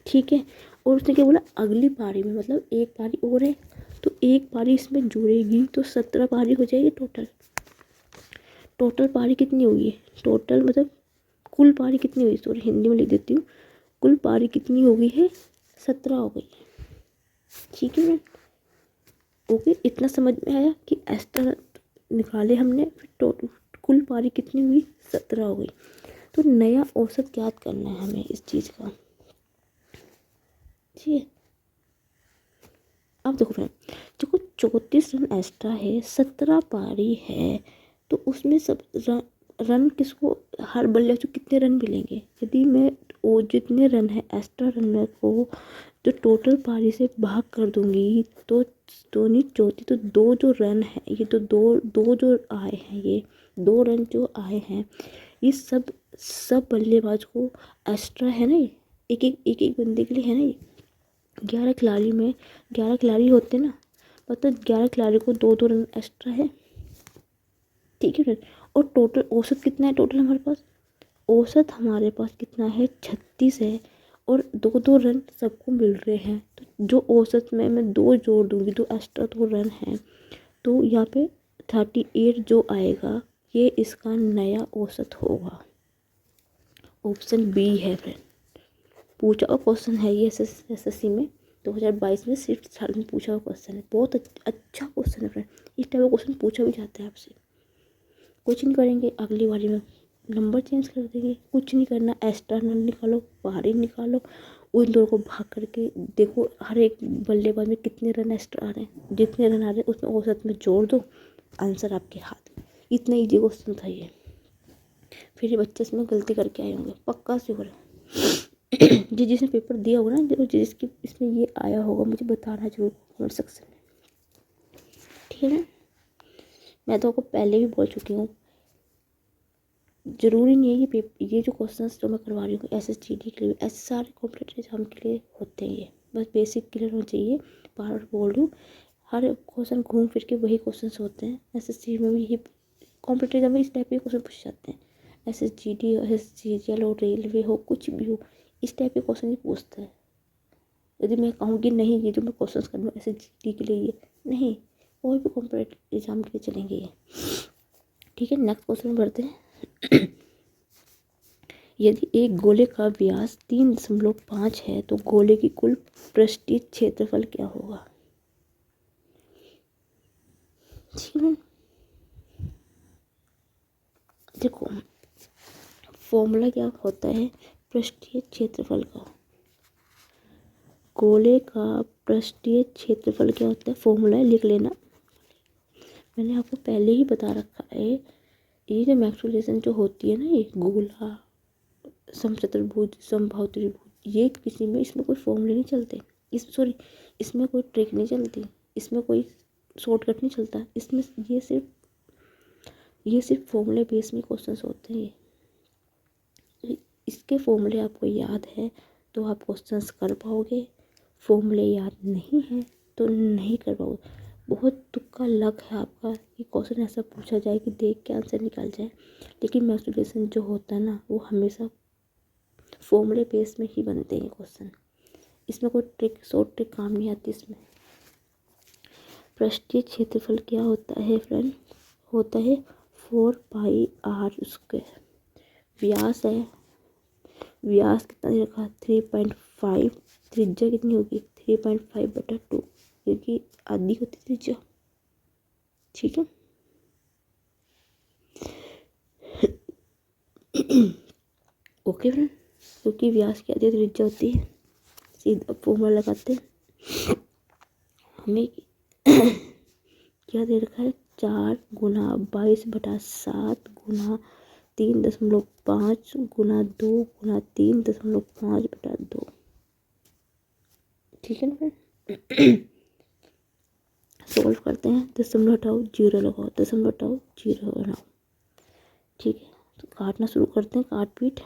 ठीक है, और उसने क्या बोला अगली पारी में, मतलब एक पारी और है, तो एक पारी इसमें जुड़ेगी तो 17 पारी हो जाएगी टोटल। टोटल पारी कितनी हुई है, टोटल मतलब कुल पारी कितनी हुई, सॉरी हिंदी में लिख देती हूँ, कुल पारी कितनी हो गई है, 17 हो गई, ठीक है। ओके, इतना समझ में आया कि एक्स्ट्रा निकाले हमने, फिर टोटल कुल पारी कितनी हुई, 17 हो गई, तो नया औसत ज्ञात करना है हमें इस चीज़ का, ठीक है। अब देखो फ्रेंड, देखो 34 रन एक्स्ट्रा है, 17 पारी है, तो उसमें सब रन किसको, हर बल्ले को कितने रन मिलेंगे, यदि मैं वो जितने रन है एक्स्ट्रा रन को जो टोटल पारी से भाग कर दूंगी, तो दो नहीं चौथी, तो 2 जो रन है ये, तो दो जो आए हैं, ये 2 रन जो आए हैं, ये सब बल्लेबाज को एक्स्ट्रा है ना, ये एक बंदे के लिए है ना, ये 11 खिलाड़ी में 11 खिलाड़ी होते ना, मतलब 11 खिलाड़ी को 2-2 रन एक्स्ट्रा है, ठीक है फ्रेंड। और टोटल औसत कितना है, टोटल हमारे पास औसत हमारे पास कितना है, 36 है और 2-2 रन सबको मिल रहे हैं, तो जो औसत में मैं 2 जोड़ दूंगी, तो एक्स्ट्रा 2 रन हैं, तो यहाँ पे 38 जो आएगा ये इसका नया औसत होगा। ऑप्शन बी है फ्रेंड, पूछा हुआ क्वेश्चन है ये एसएससी में 2022 में सिर्फ साल में पूछा हुआ क्वेश्चन है, बहुत अच्छा क्वेश्चन है फ्रेंड। इस टाइप का क्वेश्चन पूछा भी जाता है आपसे, कुछ नहीं करेंगे अगली बारी में नंबर चेंज कर देंगे, कुछ नहीं करना, एक्स्ट्रा रन निकालो, पारी निकालो, उन दोनों को भाग करके देखो हर एक बल्लेबाज में कितने रन एक्स्ट्रा आ रहे हैं, जितने रन आ रहे हैं उसमें औसत में जोड़ दो, आंसर आपके हाथ में। इतना ईजी क्वेश्चन था ये, फिर ये बच्चे इसमें गलती करके आए होंगे, पक्का से हो रहा है। जिसने पेपर दिया होगा ना, जिसकी इसमें ये आया होगा, मुझे बताना जरूर कमेंट सेक्शन में, ठीक है ना। मैं तो आपको पहले भी बोल चुकी हूँ, ज़रूरी नहीं है ये जो क्वेश्चंस जो मैं करवा रही हूँ SSGD के लिए, ऐसे सारे कॉम्पिटिटिव एग्जाम के लिए होते हैं। ये बस बेसिक क्लियर होना चाहिए। बार बार बोल रही हूँ, हर क्वेश्चन घूम फिर के वही क्वेश्चन होते हैं। SSG में भी यही कॉम्पिटिटिव एग्जाम में इस टाइप के क्वेश्चन पूछे जाते हैं। SSGD हो, SSGL हो, रेलवे हो, कुछ भी हो, इस टाइप के क्वेश्चन ही पूछते हैं। यदि मैं कहूँगी नहीं ये जो मैं क्वेश्चन कर रही हूँ SSGD के लिए, ये नहीं, कोई भी कॉम्पिटिटिव एग्जाम के लिए चलेंगे ये, ठीक है। नेक्स्ट क्वेश्चन बढ़ते हैं। यदि एक गोले का व्यास 3.5 है तो गोले की कुल पृष्ठीय क्षेत्रफल क्या होगा, ठीक है। देखो फॉर्मूला क्या होता है पृष्ठीय क्षेत्रफल का, गोले का पृष्ठीय क्षेत्रफल क्या होता है, फॉर्मूला लिख लेना। मैंने आपको पहले ही बता रखा है, ये जो मैक्सुलेशन जो होती है ना, ये गोला, समचतुर्भुज, समबाहु त्रिभुज, ये किसी में इसमें कोई फॉर्मूले नहीं चलते, इसमें कोई ट्रिक नहीं चलती, इसमें कोई शॉर्टकट नहीं चलता। इसमें ये सिर्फ फॉर्मूले बेस में क्वेश्चंस होते हैं। इसके फॉर्मूले आपको याद है तो आप क्वेश्चंस कर पाओगे, फॉर्मूले याद नहीं है तो नहीं कर पाओगे। बहुत तुक्का लक है आपका कि क्वेश्चन ऐसा पूछा जाए कि देख के आंसर निकल जाए, लेकिन मैक्सुलेशन जो होता है ना, वो हमेशा फॉर्मूले बेस में ही बनते हैं क्वेश्चन। इसमें कोई ट्रिक शॉर्ट ट्रिक काम नहीं आती इसमें। पृष्ठीय क्षेत्रफल क्या होता है फ्रेंड, होता है 4πr²। व्यास है, व्यास कितना दे रखा 3.5, त्रिज्या कितनी होगी 3.5/2, क्योंकि आधी होती त्रिज्या, ठीक है। ओके फ्रेंड, क्योंकि व्यास की आधी त्रिज्या होती है, सीधा फॉर्मूला लगाते हैं। हमें क्या दे रखा है 4 गुना 22/7 गुना 3.5 गुना 2 गुना 3.5/2, ठीक है ना फ्रेंड। सोल्व करते हैं, दशमलव हटाओ जीरो लगाओ, दशमलव हटाओ जीरो बनाओ, ठीक है। तो काटना शुरू करते हैं, काट पीट।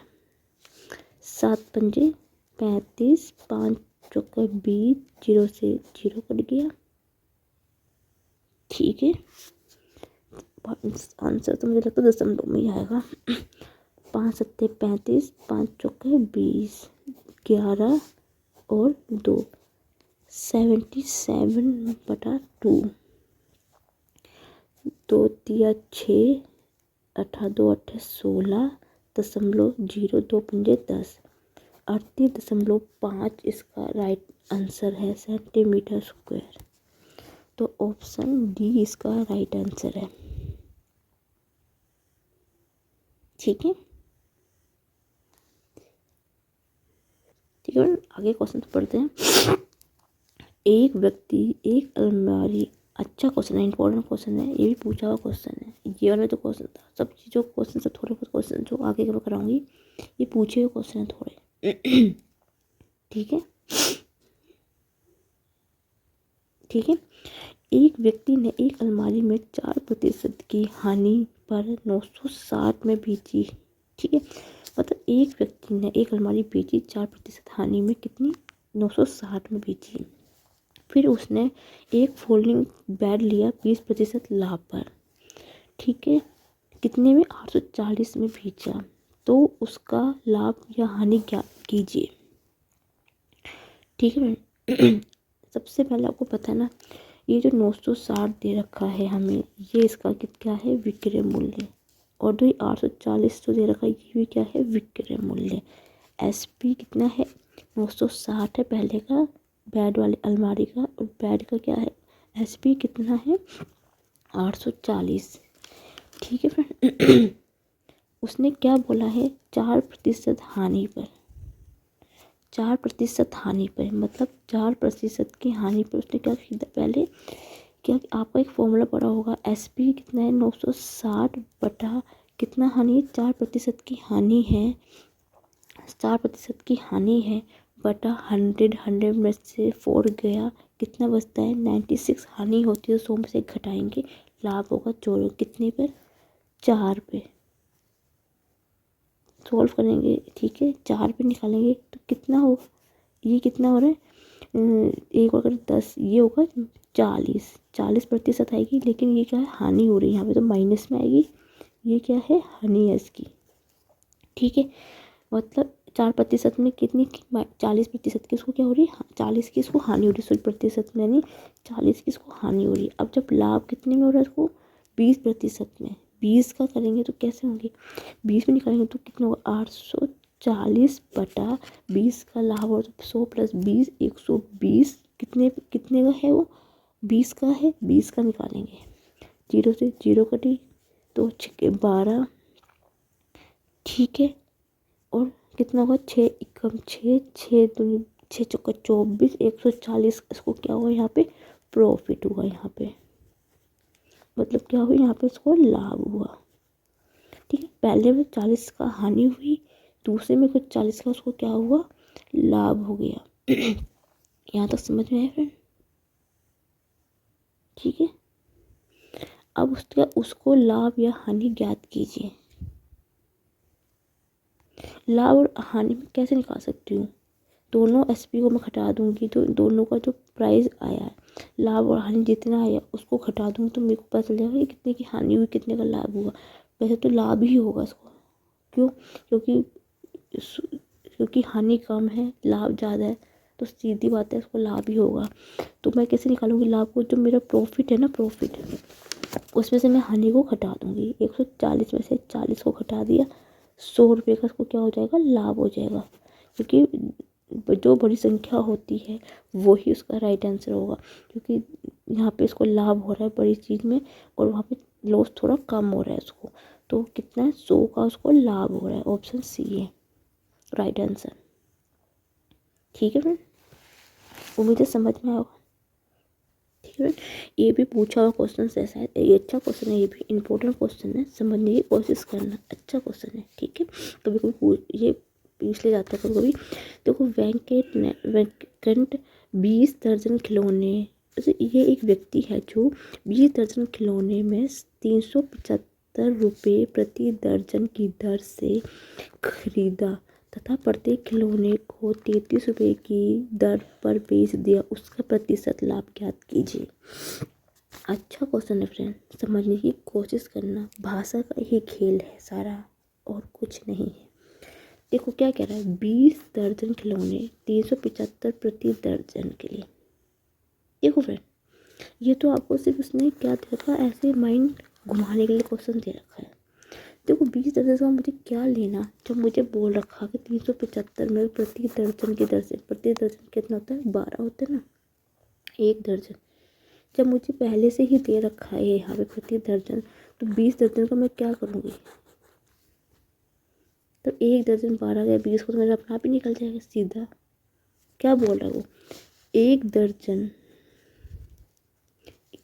7 पंजे 35, 5 चौके 20, 0 से 0 कट गया, ठीक है। आंसर तो मुझे लगता है दशमलव में ही आएगा। 5 सत्ते 35, 5 चौके 20, 11 और 2, 77/2, 2 तिया 6, 2 8 16, 0.02 पंजे 10, 38.5 इसका राइट आंसर है सेंटीमीटर स्क्वायर। तो ऑप्शन डी इसका राइट आंसर है, ठीक है। ठीक है, आगे क्वेश्चन पढ़ते हैं। एक व्यक्ति एक अलमारी, अच्छा क्वेश्चन है, इंपॉर्टेंट क्वेश्चन है, ये भी पूछा हुआ क्वेश्चन है। ये वाला जो क्वेश्चन था, सब चीज़ों क्वेश्चन से थोड़े बहुत क्वेश्चन जो आगे मैं कराऊंगी ये पूछे हुए क्वेश्चन है थोड़े। ठीक है, ठीक है। एक व्यक्ति ने एक अलमारी में 4% की हानि पर 960 में बेची, ठीक है। मतलब एक व्यक्ति ने एक अलमारी बेची 4% हानि में, कितनी 960 में बेची। फिर उसने एक फोल्डिंग बेड लिया 20% लाभ पर, ठीक है। कितने में 840 में बेचा, तो उसका लाभ या हानि क्या कीजिए, ठीक है। सबसे पहले आपको पता है ना, ये जो 960 दे रखा है हमें, ये इसका क्या है विक्रय मूल्य, और जो 840 जो दे रखा है ये भी क्या है विक्रय मूल्य। SP कितना है 960 है पहले का, बेड वाली अलमारी का, और बेड का क्या है SP कितना है 840, ठीक है फ्रेंड। उसने क्या बोला है 4% हानि पर, 4% हानि पर, मतलब 4% की हानि पर उसने क्या खरीदा। पहले क्या आपका एक फॉर्मूला पड़ा होगा, SP कितना है 960 बटा कितना हानि है, 4% की हानि है, 4% की हानि है बटा 100 में से 4 गया, कितना बचता है 96। हानि होती है तो 100 में से घटाएंगे, लाभ होगा 4, कितने पर 4 पे सॉल्व करेंगे, ठीक है 4 पे निकालेंगे तो कितना होगा, ये कितना हो रहा है, एक अगर 10, ये होगा 40% आएगी, लेकिन ये क्या है हानि हो रही है यहाँ पे तो माइनस में आएगी, ये क्या है हानि है इसकी, ठीक है। मतलब 4% में कितनी 40% की इसको क्या हो रही है, 40 की इसको हानि हो रही है, 100% में यानी 40 की इसको हानि हो रही है। अब जब लाभ कितने में हो रहा है इसको 20% में, 20 का करेंगे तो कैसे होंगे, 20 में निकालेंगे तो कितना होगा 840 बटा 20 का लाभ और 100 + 20 120, कितने का है वो 20 का है, 20 का निकालेंगे, 0 से 0 कटी तो 12, ठीक है। और कितना होगा 6 एकम 6, 6 दूनी 6 चौका 24, 140, इसको क्या हुआ यहाँ पे प्रॉफिट हुआ, यहाँ पे मतलब क्या हुआ यहाँ पे इसको लाभ हुआ, ठीक है। पहले में 40 का हानि हुई, दूसरे में कुछ 40 का उसको क्या हुआ लाभ हो गया। यहाँ तक समझ में आया फ्रेंड, ठीक है। अब उसको लाभ या हानि ज्ञात कीजिए। लाभ और हानि में कैसे निकाल सकती हूँ, दोनों एसपी को मैं घटा दूंगी तो दोनों का जो प्राइस आया है, लाभ और हानि जितना आया उसको घटा दूंगी तो मेरे को पता चल जाएगा कि कितने की हानि हुई कितने का लाभ हुआ। वैसे तो लाभ ही होगा इसको, क्यों, क्योंकि हानि कम है लाभ ज़्यादा है तो सीधी बात है इसको लाभ ही होगा। तो मैं कैसे निकालूंगी लाभ को, जो मेरा प्रॉफिट है ना, प्रॉफिट उसमें से मैं हानि को घटा दूंगी, 140 में से 40 को घटा दिया, 100 रुपये का इसको क्या हो जाएगा लाभ हो जाएगा, क्योंकि जो बड़ी संख्या होती है वही उसका राइट आंसर होगा, क्योंकि यहाँ पे इसको लाभ हो रहा है बड़ी चीज़ में और वहाँ पे लॉस थोड़ा कम हो रहा है इसको, तो कितना है 100 का उसको लाभ हो रहा है, ऑप्शन सी है राइट आंसर, ठीक है फ्रेंड, उम्मीद है समझ में आएगा, ठीक है फ्रेंड। ये भी पूछा हुआ क्वेश्चन ऐसा है, ये अच्छा क्वेश्चन है, ये भी इंपॉर्टेंट क्वेश्चन है, समझने की कोशिश करना, अच्छा क्वेश्चन है, ठीक है। कभी कभी ये पूछ ले जाता है कभी कभी। देखो वेंकट 20 दर्जन खिलौने, ये एक व्यक्ति है जो 20 दर्जन खिलौने में 375 रुपये प्रति दर्जन की दर से खरीदा तथा प्रत्येक खिलौने को 33 रुपये की दर पर बेच दिया, उसका प्रतिशत लाभ ज्ञात कीजिए। अच्छा क्वेश्चन है फ्रेंड, समझने की कोशिश करना, भाषा का ही खेल है सारा और कुछ नहीं है। देखो क्या कह रहा है, 20 दर्जन खिलौने 375 प्रति दर्जन के लिए। देखो फ्रेंड, ये तो आपको सिर्फ उसने क्या दे रखा है, ऐसे माइंड घुमाने के लिए क्वेश्चन दे रखा है। देखो 20 दर्जन का मुझे क्या लेना, जब मुझे बोल रखा कि 375 में प्रति दर्जन की दर से, प्रति दर्जन कितना होता है 12 होता है ना, एक दर्जन, जब मुझे पहले से ही दे रखा है यहाँ पे प्रति दर्जन, तो 20 दर्जन का मैं क्या करूँगी, तो एक दर्जन 12 या 20 को तो मेरा अपना आप ही निकल जाएगा सीधा। क्या बोल रहा है वो, एक दर्जन,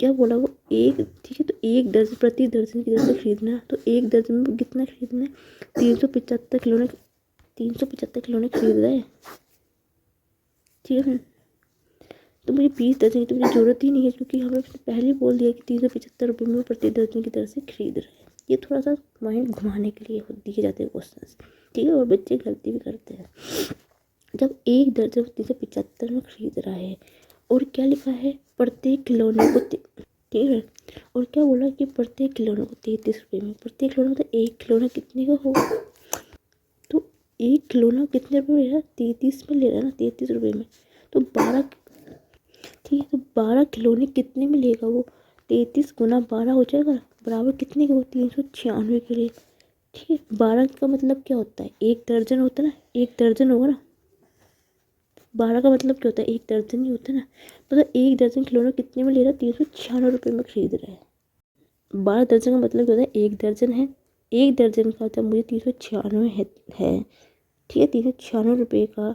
क्या बोला वो एक, ठीक है, तो एक दर्जन प्रति दर्जन की दर से खरीदना, तो एक दर्जन में कितना खरीदना है 375 खिलौने, 375 खिलौने खरीद रहे हैं, ठीक है। तो मुझे 20 दर्जन की तो मुझे ज़रूरत ही नहीं है, क्योंकि हमें पहले बोल दिया कि 375 रुपये में प्रति दर्जन की दर से खरीद रहे हैं। ये थोड़ा सा माइंड घुमाने के लिए दिए जाते हैं क्वेश्चन, ठीक है, और बच्चे गलती भी करते हैं। जब एक दर्जन 375 में खरीद रहा है और क्या लिखा है प्रत्येक खिलौने को, ठीक है, और क्या बोला कि प्रत्येक खिलौने को 33 रुपये में, प्रत्येक खिलौना तो एक खिलौना कितने का होगा, तो एक खिलौना कितने रुपये में ले रहा है 33 में ले रहा है ना, 33 रुपये में, तो 12, ठीक है, तो 12 खिलौने कितने में लेगा वो, 33 गुना 12 हो जाएगा बराबर कितने के, वो 396 के लिए, ठीक है। 12 का मतलब क्या होता है, एक दर्जन होता है ना, एक दर्जन होगा ना, 12 का मतलब क्या होता है एक दर्जन ही होता है ना, मतलब एक दर्जन खिलौना कितने में ले रहा है 396 रुपये में खरीद रहा है। 12 दर्जन का मतलब क्या होता है एक दर्जन है, एक दर्जन का जब मुझे 396 है, ठीक है, 396 रुपये का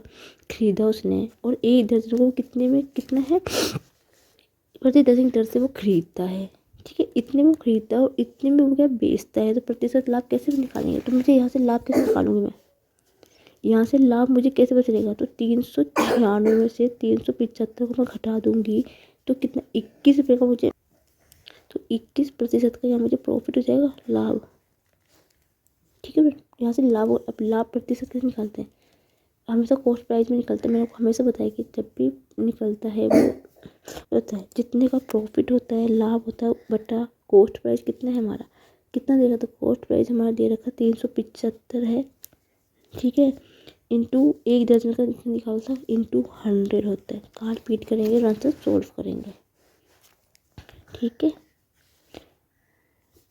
खरीदा उसने, और एक दर्जन को कितने में, कितना है प्रति दर्जन की दर से वो खरीदता है, ठीक है, इतने में वो खरीदता है और इतने में वो क्या बेचता है, तो प्रतिशत लाभ कैसे निकालेंगे। तो मुझे यहाँ से लाभ कैसे निकालूंगी मैं, यहाँ से लाभ मुझे कैसे बचेगा। तो 396 में से 375 को मैं घटा दूंगी तो कितना 21 रुपये का मुझे, तो 21% का यहाँ मुझे प्रॉफिट हो जाएगा, लाभ। ठीक है, यहाँ से लाभ, अब लाभ प्रतिशत कैसे निकालते हैं, हमेशा कॉस्ट प्राइस में निकलता है। मैंने आपको हमेशा बताया कि जब भी निकलता है वो होता है जितने का प्रॉफिट होता है, लाभ होता है, बटा कॉस्ट प्राइस कितना है हमारा, कितना दे रखा, तो कॉस्ट प्राइस हमारा दे रखा 375 है। ठीक है, इंटू एक दर्जन का निकालता इंटू 100 होता है। काट पीट करेंगे, आंसर सोल्व करेंगे। ठीक है,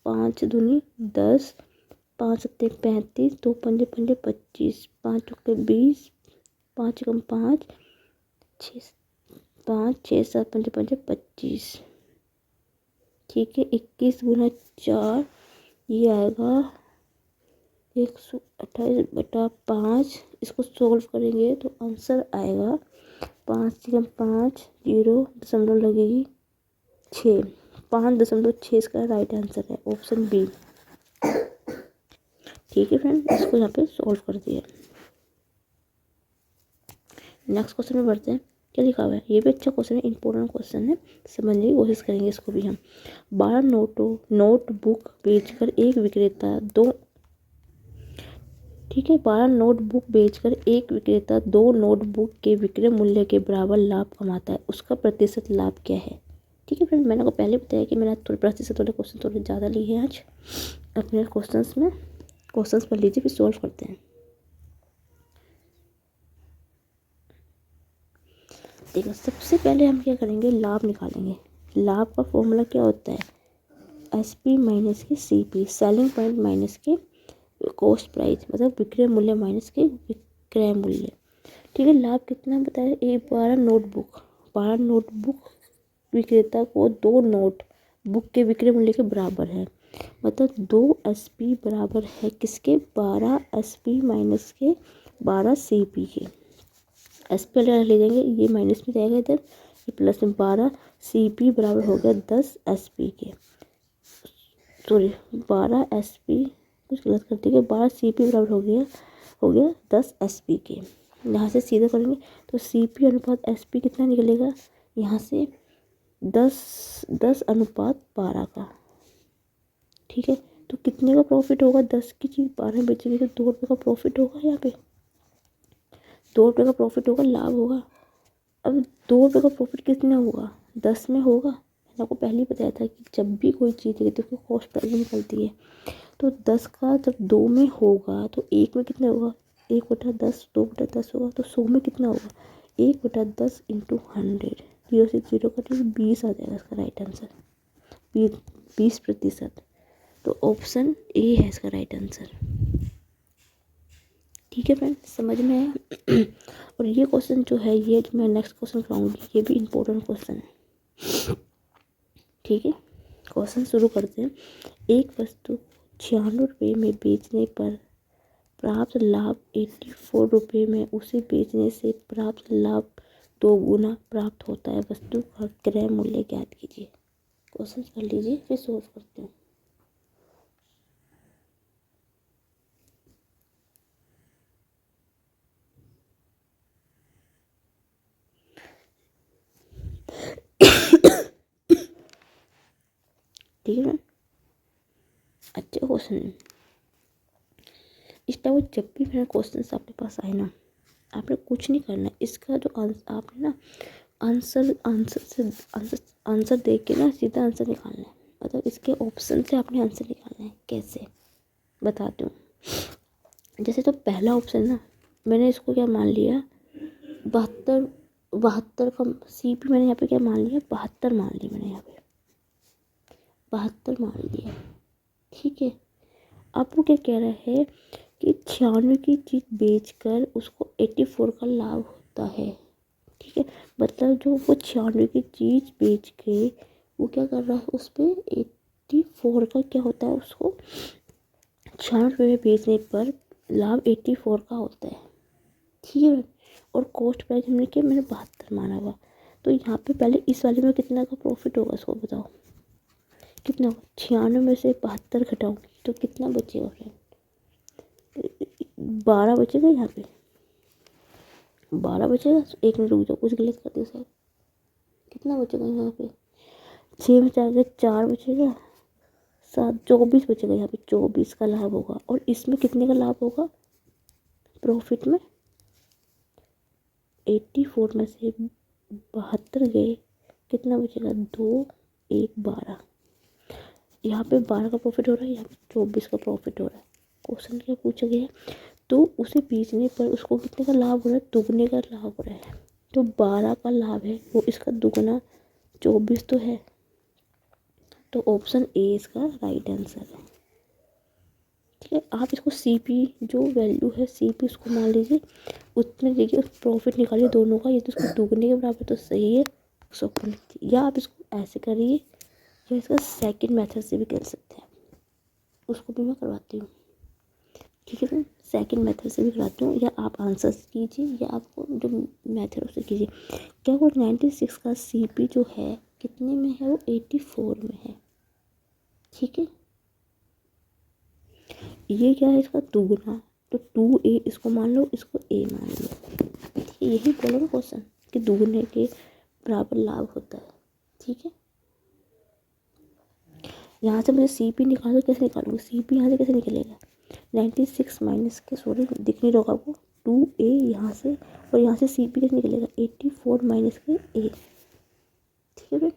5 दूनी 10, 5 सत्ते 35, 2 पंजे 25, 5 चौके 20, 5 कम 5, 6 7 पंजे 25। ठीक है, 21 गुना 4 ये आएगा 128/5। इसको सोल्व करेंगे तो आंसर आएगा 5 से कम 5, 0 दशमलव लगेगी 6, 5.6 इसका राइट आंसर है, ऑप्शन बी। ठीक है फ्रेंड, इसको यहाँ पे सॉल्व कर दिया। नेक्स्ट क्वेश्चन में बढ़ते हैं। क्या लिखा हुआ है, ये भी अच्छा क्वेश्चन है, इंपॉर्टेंट क्वेश्चन है, समझने की कोशिश करेंगे इसको भी हम। 12 नोटबुक बेचकर एक विक्रेता दो, ठीक है, 12 नोटबुक बेचकर एक विक्रेता 2 नोटबुक के विक्रय मूल्य के बराबर लाभ कमाता है, उसका प्रतिशत लाभ क्या है। ठीक है फ्रेंड, मैंने आपको पहले बताया कि मैंने थोड़े प्रतिशत वाले क्वेश्चन थोड़े ज़्यादा लिए हैं आज अपने क्वेश्चंस में। क्वेश्चंस पढ़ लीजिए फिर सॉल्व करते हैं। देखो, सबसे पहले हम क्या करेंगे, लाभ निकालेंगे। लाभ का फॉर्मूला क्या होता है, SP माइनस के CP, सेलिंग पॉइंट माइनस के कॉस्ट प्राइस, मतलब विक्रय मूल्य माइनस के विक्रय मूल्य। ठीक है, लाभ कितना बताया, 12 नोटबुक विक्रेता को 2 नोट बुक के विक्रय मूल्य के बराबर है, मतलब 2 SP बराबर है किसके, 12 SP माइनस के 12 CP के। SP वाले ले जाएंगे, ये माइनस में जाएगा इधर, ये प्लस में 12 CP बराबर हो गया 10 SP के, सॉरी 12 SP, कुछ गलत कर दिया, 12 CP बराबर हो गया 10 SP के। यहाँ से सीधा करेंगे तो CP अनुपात SP कितना निकलेगा, यहाँ से 10 अनुपात 12 का। ठीक है, तो कितने का प्रॉफिट होगा, 10 की चीज़ 12 बेचेंगे तो 2 रुपये का प्रॉफिट होगा, यहाँ पे 2 रुपये का प्रॉफिट होगा, लाभ होगा। अब 2 रुपये का प्रॉफिट कितने होगा, 10 में होगा। मैंने आपको पहले ही बताया था कि जब भी कोई चीज़ है तो उसकी कॉस्ट प्राइस निकलती है, तो 10 का जब 2 में होगा तो 1 में कितना होगा, 1/10, 2/10 होगा, तो 100 में कितना होगा, 1/10 इंटू 100, 0 से 0 कटेगा 20 आ जाएगा इसका राइट आंसर, 20%। तो ऑप्शन ए है इसका राइट आंसर। ठीक है फ्रेंड, समझ में आया। और ये क्वेश्चन जो है, ये जो मैं नेक्स्ट क्वेश्चन कराऊंगी, ये भी इम्पोर्टेंट क्वेश्चन है। ठीक है, क्वेश्चन शुरू करते हैं। एक वस्तु 96 रुपये में बेचने पर प्राप्त लाभ 84 रुपये में उसे बेचने से प्राप्त लाभ 2 गुना प्राप्त होता है, वस्तु का क्रय मूल्य ज्ञात कीजिए। क्वेश्चन कर लीजिए फिर सोल्व करते हैं। ठीक है, अच्छा क्वेश्चन है। इस टाइप जब भी मेरा क्वेश्चन आपके पास आए ना, आपने कुछ नहीं करना, इसका जो आंसर आपने ना आंसर देख के ना सीधा आंसर निकालना है, मतलब इसके ऑप्शन से आपने आंसर निकालना है। कैसे बताती हूँ। जैसे तो पहला ऑप्शन ना, मैंने इसको क्या मान लिया, 72 का CP मैंने यहाँ पे क्या मान लिया, 72 मान लिया मैंने, यहाँ पे 72 मान लिया। ठीक है, अब वो क्या कह रहा है कि 96 की चीज़ बेचकर उसको 84 का लाभ होता है। ठीक है, मतलब जो वो 96 की चीज़ बेच के वो क्या कर रहा है, उस पर 84 का क्या होता है, उसको 96 रुपये में बेचने पर लाभ 84 का होता है। ठीक है, और कॉस्ट प्राइस हमने क्या, मैंने 72 माना हुआ, तो यहाँ पे पहले इस वाले में कितना का प्रॉफिट होगा इसको बताओ, कितना होगा, 96 में से 72 घटाऊंगी तो कितना बचेगा फ्रेंड, 12 बचेगा यहाँ पे, 12 बचेगा। एक मिनट रुक जाओ, कुछ गलत कर दिया सर। कितना बचेगा यहाँ पे, 6 में 4 4 बचेगा, 7 24 बचेगा। यहाँ पे 24 का लाभ होगा। और इसमें कितने का लाभ होगा, प्रॉफिट में 84 में से 72 गए, कितना बचेगा, 2 1 12। यहाँ पे 12 का प्रॉफिट हो रहा है, यहाँ पे 24 का प्रॉफिट हो रहा है। क्वेश्चन क्या पूछा गया है, तो उसे बेचने पर उसको कितने का लाभ हो रहा है, दुगने का लाभ हो रहा है। तो 12 का लाभ है वो इसका दुगना 24 तो है, तो ऑप्शन ए इसका राइट आंसर है। ठीक है, आप इसको सीपी जो वैल्यू है सीपी उसको मान लीजिए, उतने देखिए उस प्रॉफिट निकालिए दोनों का, ये तो उसको दुगने के बराबर तो सही है 150। या आप इसको ऐसे करिए, या इसका सेकंड मेथड से भी कर सकते हैं, उसको भी मैं करवाती हूँ। ठीक है सर, सेकंड मेथड से भी करवाती हूँ, या आप आंसर कीजिए या आपको जो मेथड उससे कीजिए। क्या वो 96 का सीपी जो है कितने में है, वो 84 में है। ठीक है, ये क्या है इसका दुगना, तो 2a इसको मान लो, इसको a मान लो। यही बोलो ना क्वेश्चन कि दुगने के बराबर लाभ होता है। ठीक है, यहाँ से मुझे सीपी निकालो, कैसे निकालूंगी, सीपी यहाँ से कैसे निकलेगा, 96 माइनस के, सॉरी दिख नहीं रहा आपको, 2a यहाँ से, और यहाँ से सीपी कैसे निकलेगा, 84 माइनस के a। ठीक है भाई,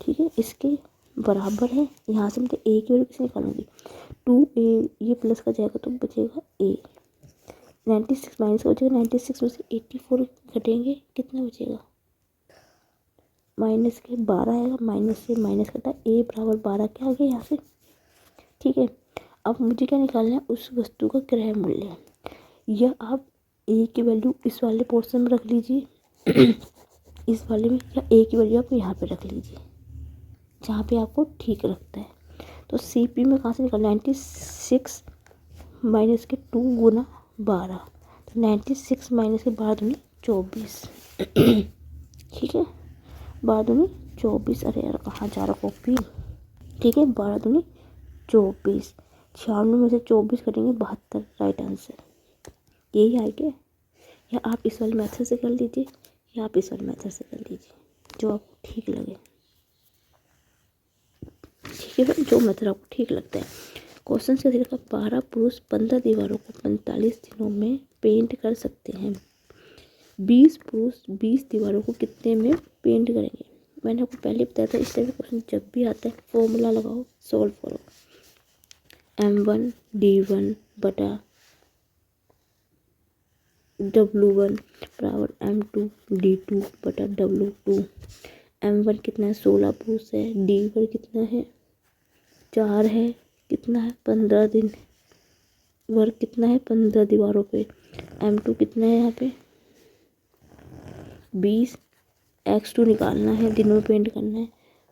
ठीक है, इसके बराबर है। यहाँ से मतलब a की वैल्यू कैसे निकालूंगी, 2a, ये प्लस का जाएगा तो बचेगा a, 96 माइनस का बचेगा, 96 में से 84 घटेंगे, कितना बचेगा, माइनस के 12 आएगा, माइनस से माइनस कटा, a बराबर 12 के आ गया यहाँ से। ठीक है, अब मुझे क्या निकालना है, उस वस्तु का क्रय मूल्य, या आप a की वैल्यू इस वाले पोर्शन में रख लीजिए इस वाले में, या a की वैल्यू आप यहाँ पे रख लीजिए, जहाँ पे आपको ठीक लगता है। तो सीपी में कहाँ से निकाल, 96 माइनस के 2 गुना 12, तो 96 माइनस के 12 दूनी 24। ठीक है, 12 दूनी 24, अरे यार कहाँ जा रहा कॉपी। ठीक है, 12 दूनी 24, 96 में से 24 करेंगे 72, राइट आंसर यही आएगा। या आप इस वाले मेथड से कर लीजिए, या आप इस वाले मेथड से कर लीजिए, जो आपको ठीक लगे। ठीक है भाई, जो मेथड आपको ठीक लगता है। क्वेश्चन से देखा, 12 पुरुष 15 दीवारों को 45 दिनों में पेंट कर सकते हैं, 20 पुरुष 20 दीवारों को कितने में पेंट करेंगे। मैंने आपको पहले बताया था, इस तरह का क्वेश्चन जब भी आता है फॉर्मूला लगाओ, सॉल्व करो। M1 D1 बटा W1 बराबर M2 D2 बटा W2। M1 कितना है, 16 पुरुष है, D1 कितना है, 4 है, कितना है 15 दिन, वर्क कितना है 15 दीवारों पे, M2 कितना है यहाँ पे 20, X2 निकालना है, दिनों में पेंट करना है,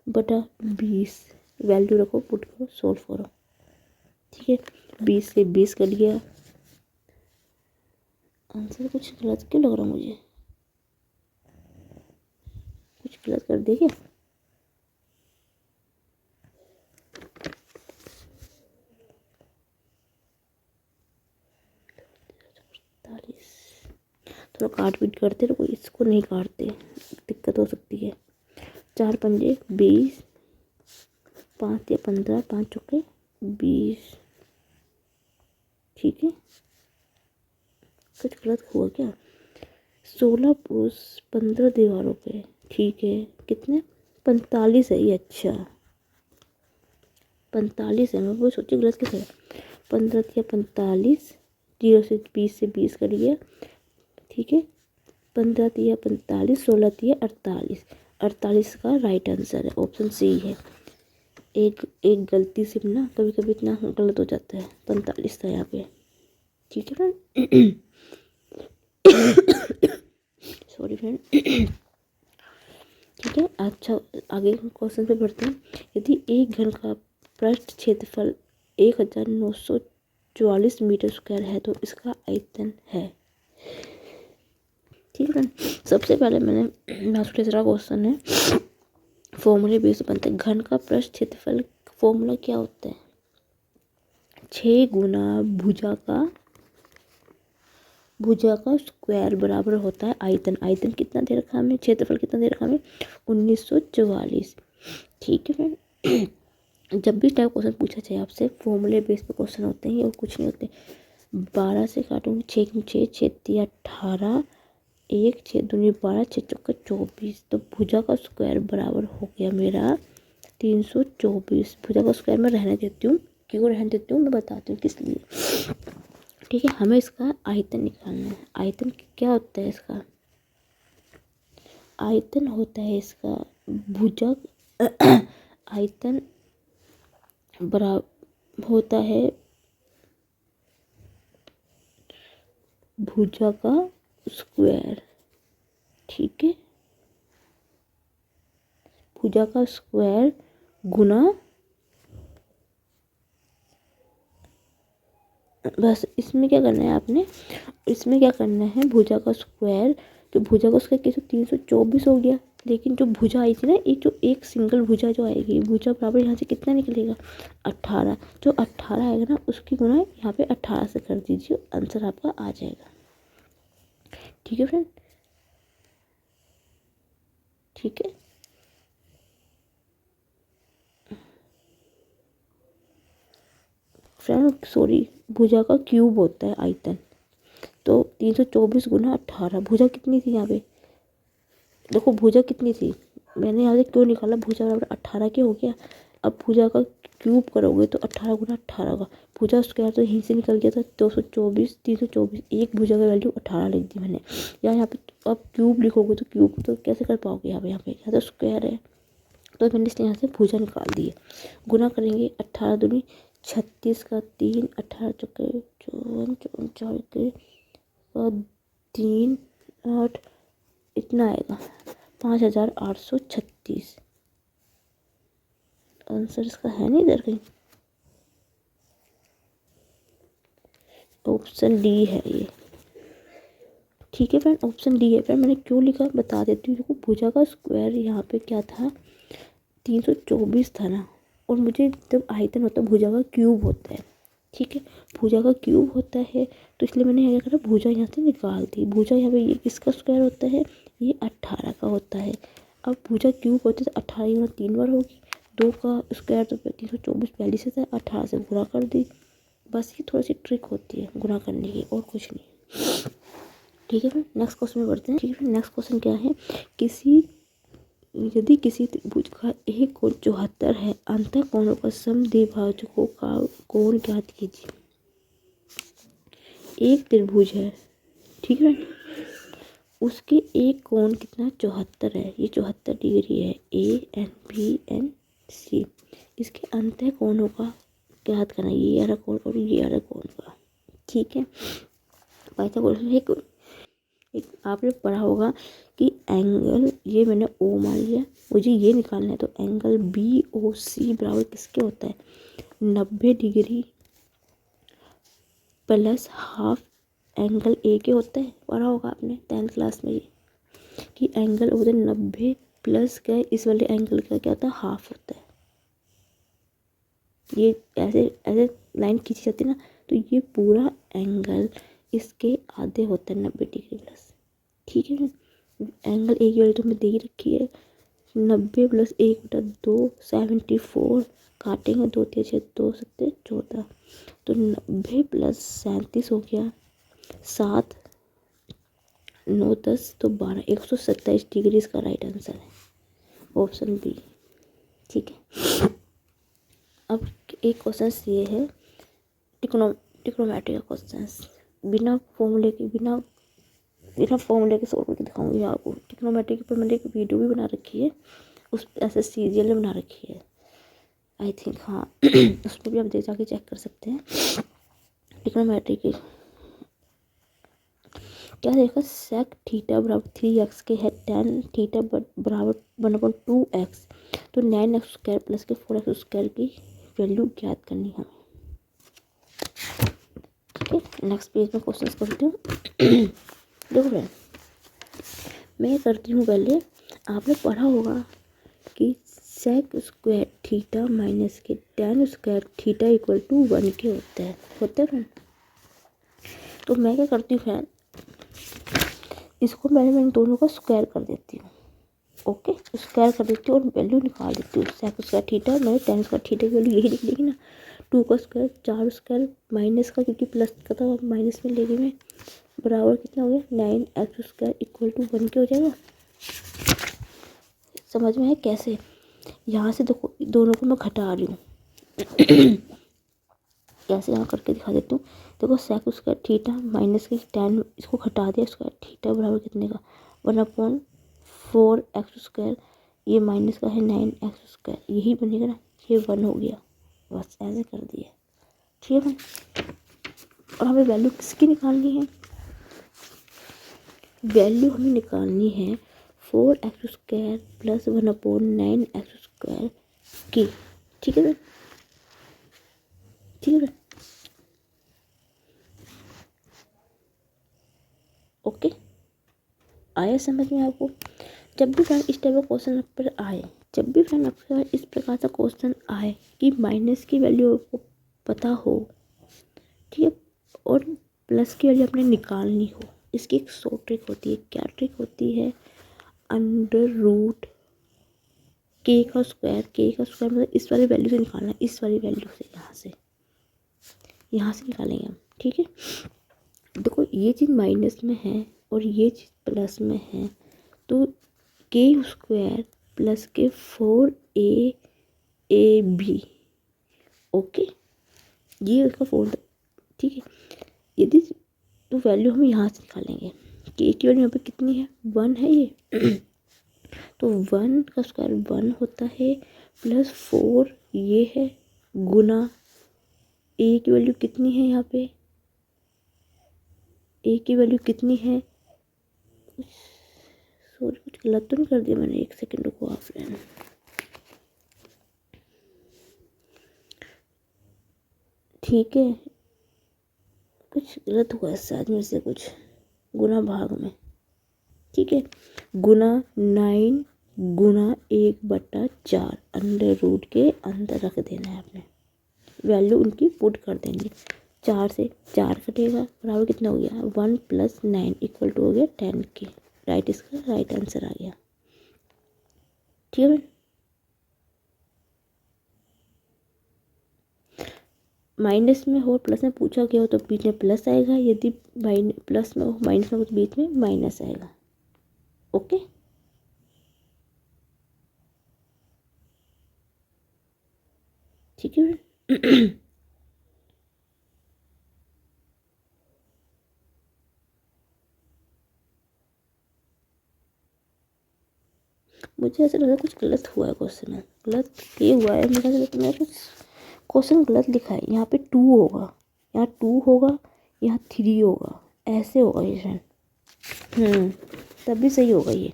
बटा 20, वैल्यू रखो, पुट करो, सॉल्व करो। ठीक है, 20 से 20 कट गया, आंसर कुछ गलत क्यों लग रहा मुझे, कुछ गलत कर दिया क्या, थोड़ा काट पीट करते रहो, इसको नहीं काटते, दिक्कत हो सकती है। 4 पंजे 20, 5 या 15, 5 चौके 20। ठीक है, कुछ गलत हुआ क्या, 16 पुरुष 15 दीवारों पे, ठीक है, कितने 45 है ये, अच्छा 45 है, मैं वो सोची गलत कैसे है, 15 या 45, 0 से 20 कर गया। ठीक है, 15 या 45, 16 या 48, 48 का राइट आंसर है, ऑप्शन सी है। एक गलती से ना कभी कभी इतना गलत हो जाता है, 45 था यहाँ पे। ठीक है फ्रेंड, सॉरी फ्रेंड। ठीक है, अच्छा आगे क्वेश्चन पे बढ़ते हैं। यदि एक घन का पृष्ठ क्षेत्रफल 1944 मीटर स्क्वायर है तो इसका आयतन है। ठीक है, सबसे पहले मैंने तीसरा क्वेश्चन है, फॉर्मूले बेस बनता है। घन का पृष्ठ क्षेत्रफल फॉर्मूला क्या होता है? 6 गुना भुजा का स्क्वायर बराबर होता है आयतन। आयतन कितना दे रखा है हमें, क्षेत्रफल कितना दे रखा है हमें, 1944। ठीक है फ्रेंड। जब भी टाइप क्वेश्चन पूछा जाए आपसे, फॉर्मूले बेस पे क्वेश्चन होते हैं और कुछ नहीं होते। 12 से काटूंगी, 6 6 6 3 18, 1 6 दूनी 12, 6 चौका 24। तो भुजा का स्क्वायर बराबर हो गया मेरा 324। भुजा का स्क्वायर में रहने देती हूँ, क्यों रहने देती हूँ मैं बताती हूँ किस लिए। ठीक है, हमें इसका आयतन निकालना है। आयतन क्या होता है इसका? आयतन होता है इसका भुजा आयतन बराबर होता है भुजा का स्क्वायर। ठीक है, भुजा का स्क्वायर गुना, बस इसमें क्या करना है आपने, इसमें क्या करना है, भुजा का स्क्वायर, तो भुजा का स्क्वायर किसी 324 हो गया। लेकिन जो भुजा आई थी ना, एक जो एक सिंगल भुजा जो आएगी, भुजा बराबर यहाँ से कितना निकलेगा, 18। जो 18 आएगा ना, उसकी गुना यहाँ पे 18 से कर दीजिए, आंसर आपका आ जाएगा। ठीक है फ्रेंड, ठीक है। फ्रेंड सॉरी, भुजा का क्यूब होता है आयतन। तो 324 गुना 18, भुजा कितनी थी यहाँ पे, देखो भुजा कितनी थी, मैंने यहाँ से क्यों निकाला, भुजा बराबर 18 के हो गया। अब भुजा का क्यूब करोगे तो 18 गुना 18 का, भुजा स्क्वायर तो यहीं से निकल गया था, 224 324, एक भुजा का वैल्यू 18 लिख दी मैंने। यहाँ पे अब क्यूब लिखोगे तो क्यूब तो कैसे कर पाओगे, यहाँ पे तो स्क्वायर है, तो मैंने इसलिए यहाँ से भुजा निकाल दी है। गुना करेंगे, 18 दूनी 36 का 3, 18 चौके 54, 4 के 3 8, इतना आएगा 5836। आंसर इसका है नहीं इधर कहीं, ऑप्शन डी है ये। ठीक है फ्रेंड, ऑप्शन डी है फ्रेंड। मैंने क्यों लिखा बता देती हूँ। देखो भुजा का स्क्वायर यहाँ पे क्या था, 324 था ना, और मुझे जब आयतन होता है भुजा का क्यूब होता है। ठीक है, भुजा का क्यूब होता है, तो इसलिए मैंने क्या करा, भुजा यहाँ से निकाल दी। भुजा यहाँ पे ये किसका स्क्वायर होता है, ये 18 का होता है। अब भुजा क्यूब होते तो 18 यहाँ 3 बार होगी, 2 का स्क्वायर तो 324 पहले से था, 18 से गुणा कर दी। बस ये थोड़ी सी ट्रिक होती है गुणा करने की, और कुछ नहीं। ठीक है, फिर नेक्स्ट क्वेश्चन में बढ़ते हैं। ठीक है, फिर नेक्स्ट क्वेश्चन क्या है, यदि किसी त्रिभुज का एक कोण 74 है, अंतः कोणों का समद्विभाजकों का कोण ज्ञात कीजिए। एक त्रिभुज है, ठीक है, उसके एक कोण कितना 74 है, ये 74 डिग्री है, ANBNC। इसके अंतः कोणों का ज्ञात करना, ये वाला कोण और ये वाला कोण का। ठीक है, एक आपने पढ़ा होगा कि एंगल, ये मैंने ओ मान लिया, मुझे ये निकालना है, तो एंगल BOC बराबर किसके होता है, 90 degree plus half angle A के होता है। पढ़ा होगा आपने 10th क्लास में ये, कि एंगल होता है 90 प्लस क्या है, इस वाले एंगल का क्या होता है, हाफ होता है। ये ऐसे ऐसे लाइन खींची जाती है ना, तो ये पूरा एंगल इसके आधे होता है 90 डिग्री प्लस। ठीक है ना, एंगल ए की वैल्यू तो हमें दे ही रखी है, 90 प्लस 1/2 74, काटेंगे 2 3 6 2 7 14, तो 90 प्लस 37 हो गया, 7 9 10 तो 12, 127 डिग्री इसका राइट आंसर है, ऑप्शन बी। ठीक है, अब एक क्वेश्चन ये है ट्रिग्नोमेट्री का क्वेश्चन, बिना फॉर्मूले के सॉल्व करके दिखाऊंगी आपको। ट्रिग्नोमेट्री के ऊपर मैंने एक वीडियो भी बना रखी है, उस SSC CGL में बना रखी है आई थिंक, हाँ उस पर भी आप जाके चेक कर सकते हैं। ट्रिग्नोमेट्री की क्या देखा, सेक थीटा बराबर 3x के है, tan थीटा बराबर 1/2x, तो 9x स्क्वायर प्लस के 4x स्क्वायर की वैल्यू ज्ञात करनी है। ठीक है, नेक्स्ट पेज में क्वेश्चंस करती हूँ। देखो फ्रेंड, मैं करती हूँ पहले, आपने पढ़ा होगा कि सेक स्क्वायर थीटा माइनस के tan square theta equal to 1 के होता है फ्रेंड। तो मैं क्या करती हूँ फ्रेंड, इसको मैं दोनों का स्क्वायर कर देती हूँ। ओके, स्क्वायर कर देती हूँ और वैल्यू निकाल देती हूँ। सेक स्क्वायर थीटा मैंने टेन स्क्वायर थीटा की वैल्यू यही निकलेगी ना, 2 का स्क्वायर 4 स्क्वायर माइनस का, क्योंकि प्लस का था माइनस में ले रही मैं, बराबर कितना हो गया 9x स्क्वायर इक्वल टू 1 के हो जाएगा। समझ में है कैसे? यहाँ से देखो दोनों को मैं घटा रही हूँ कैसे यहाँ करके दिखा देती हूँ। देखो सेक स्क्वायर थीटा माइनस के टेन, इसको घटा दिया, स्क्वायर थीटा बराबर कितने का 1/4x स्क्वायर, ये माइनस का है 9x स्क्वायर, यही बनेगा ना, ये 1 हो गया। बस ऐसे कर दिया, ठीक है। और हमें वैल्यू किसकी निकालनी है? वैल्यू हमें निकालनी है 4x square plus 1/9x square की, ठीक है, ठीक है। ओके, आया समझ में आपको? जब भी फ्रेंड इस टाइप का क्वेश्चन पर आए, जब भी फ्रेंड आपके पास इस प्रकार का क्वेश्चन आए कि माइनस की वैल्यू आपको पता हो, ठीक है, और प्लस की वैल्यू आपने निकालनी हो, इसकी एक शॉर्ट ट्रिक होती है। क्या ट्रिक होती है? अंडर रूट के का स्क्वायर, के का स्क्वायर मतलब इस वाली वैल्यू से निकालना है, इस वाली वैल्यू से, यहाँ से निकालेंगे हम, ठीक है। देखो ये चीज़ माइनस में है और ये चीज़ प्लस में है, तो के स्क्वायर प्लस के 4ab, ओके, ये इसका फोर्थ, ठीक है। यदि तो वैल्यू हम यहाँ से निकालेंगे, के की वैल्यू यहाँ पे कितनी है 1 है ये तो 1 का स्क्वायर 1 होता है, प्लस 4 ये है, गुना ए की वैल्यू कितनी है, यहाँ पे ए की वैल्यू कितनी है, सॉरी कुछ गलत तो नहीं कर दिया मैंने, एक सेकेंड रुको आप लेना, ठीक है, कुछ गलत हुआ है शायद मेरे से, कुछ गुना भाग में, ठीक है, गुना 9 गुना 1/4 अंडर रूट के अंदर रख देना है आपने, वैल्यू उनकी पुट कर देंगे। 4 से 4 कटेगा, बराबर कितना हो गया 1 + 9 इक्वल टू हो गया 10 के, राइट, इसका राइट आंसर आ गया, ठीक है। माइनस में हो प्लस में पूछा गया हो तो बीच में प्लस आएगा, यदि प्लस में हो माइनस में हो तो बीच में माइनस आएगा, ओके। ठीक है मुझे ऐसा लगा कुछ गलत हुआ है क्वेश्चन में, गलत ये हुआ है मेरा कुछ क्वेश्चन गलत लिखा है, यहाँ पे 2 होगा, यहाँ 2 होगा, यहाँ 3 होगा, ऐसे होगा ये शायद, तभी सही होगा ये,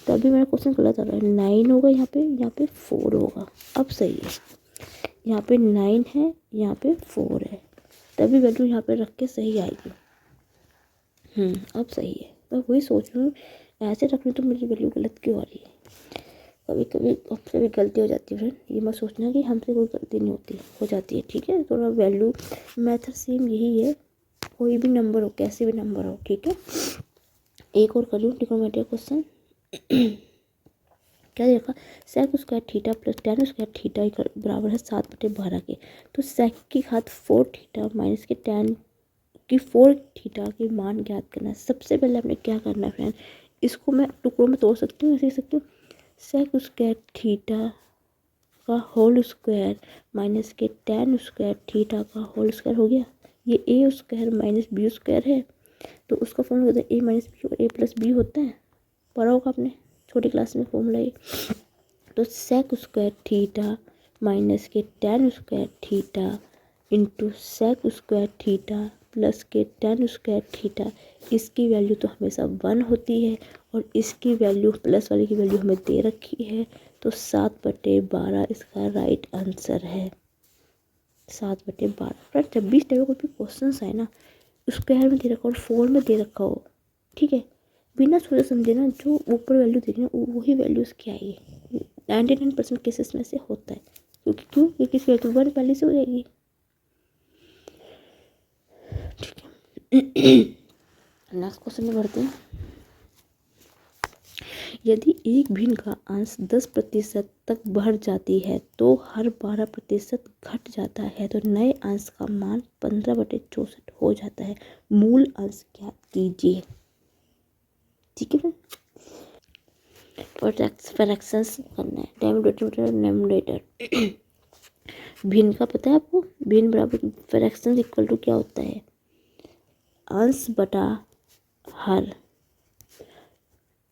तभी मेरा क्वेश्चन गलत आ रहा है, 9 होगा यहाँ पे 4 होगा, अब सही है, यहाँ पे 9 है, यहाँ पे 4 है, तभी वैल्यू यहाँ पे रख के सही आएगी, अब सही है। मैं वही सोच रही हूँ ऐसे रखनी तो मेरी वैल्यू गलत क्यों आ रही है, कभी कभी हमसे भी गलती हो जाती है फ्रेंड, ये मत सोचना कि हमसे कोई गलती नहीं होती, हो जाती है, ठीक है। थोड़ा वैल्यू मेथड सेम यही है, कोई भी नंबर हो, कैसे भी नंबर हो, ठीक है। एक और करूँ ट्रिग्नोमेट्री क्वेश्चन क्या देखा, sec square theta plus tan square theta बराबर है 7/12 के, तो सेक की घात 4 थीटा माइनस के टेन की 4 थीटा के मान ज्ञात करना है। सबसे पहले आपने क्या करना है फ्रेंड, इसको मैं टुकड़ों में तोड़ सकती हूँ, ऐसे लिख सकती हूँ, सेक स्क्वायर थीटा का होल स्क्वायर माइनस के टेन स्क्वायर थीटा का होल स्क्वायर हो गया, ये ए स्क्वायर माइनस बी स्क्वायर है, तो उसका फॉर्मूला होता है ए माइनस बी और ए प्लस बी होता है, पढ़ा होगा आपने छोटी क्लास में फॉर्मूला ये। तो सेक स्क्वायर थीटा माइनस के tan square theta into sec square theta plus के टेन स्क्वायर थीटा, इसकी वैल्यू तो हमेशा 1 होती है और इसकी वैल्यू प्लस वाली की वैल्यू हमें दे रखी है, तो 7/12 इसका राइट आंसर है, 7/12। फ्रेंड जब भी इस टाइप का कोई क्वेश्चन आए ना, स्क्वायर में दे रखा हो और 4 में दे रखा हो, ठीक है, बिना सोचे समझे ना जो ऊपर वैल्यू दे रही है वही वैल्यू उसकी आएगी, 99% केसेस में से होता है। क्योंकि इसकी वैल्यू 1 पहले से हो जाएगी। ठीक है, नेक्स्ट क्वेश्चन में बढ़ते हैं। यदि एक भिन्न का अंश 10% तक बढ़ जाती है तो हर 12% घट जाता है तो नए अंश का मान 15/64 हो जाता है। मूल अंश ज्ञात कीजिए। ठीक है, फ्रैक्शंस करना है, डिनोमिनेटर। भिन्न का पता है आपको, भिन्न बराबर फ्रैक्शंस इक्वल टू क्या होता है, अंश बटा हर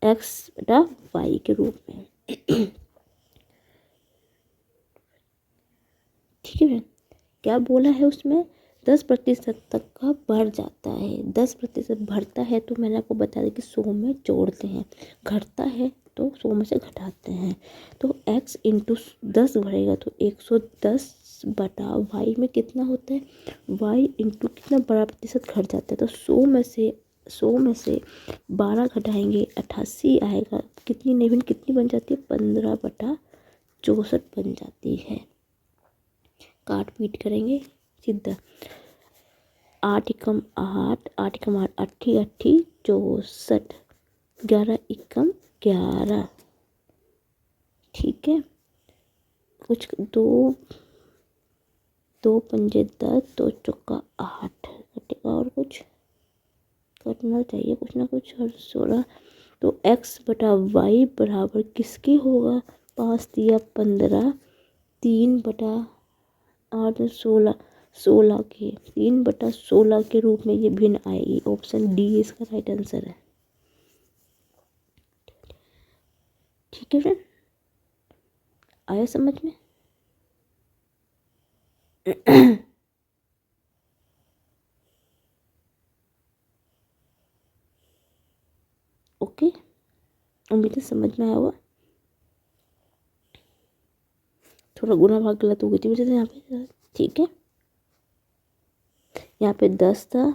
x बटा y के रूप में। ठीक है, क्या बोला है उसमें, 10% तक का बढ़ जाता है। 10% बढ़ता है तो मैंने आपको बता दिया कि 100 में जोड़ते हैं, घटता है तो 100 में से घटाते हैं। तो x इंटू 10 बढ़ेगा तो 110 बटा y में कितना होता है, y इंटू कितना बड़ा प्रतिशत घट जाता है तो 100 में से 12 घटाएंगे 88 आएगा। कितनी नई भिन्न कितनी बन जाती है, 15/64 बन जाती है। काट पीट करेंगे सीधा, 8 एकम 8, 8 एकम 8, 8 8 64, 11 एकम 11। ठीक है, कुछ दो पंजे 10, 2 चौका 8 कटेगा और कुछ करना चाहिए कुछ ना कुछ, और 16। तो x बटा वाई बराबर किसके होगा, 5 दिया 15, 3/8 16 के 3/16 के रूप में ये भिन्न आएगी। ऑप्शन डी इसका राइट आंसर है। ठीक है फ्रेंड, आया समझ में। ओके, उम्मीद है समझ में आया होगा। थोड़ा गुना भाग गलत हो गई थी वजह से यहाँ पे। ठीक है, यहाँ पे 10 था,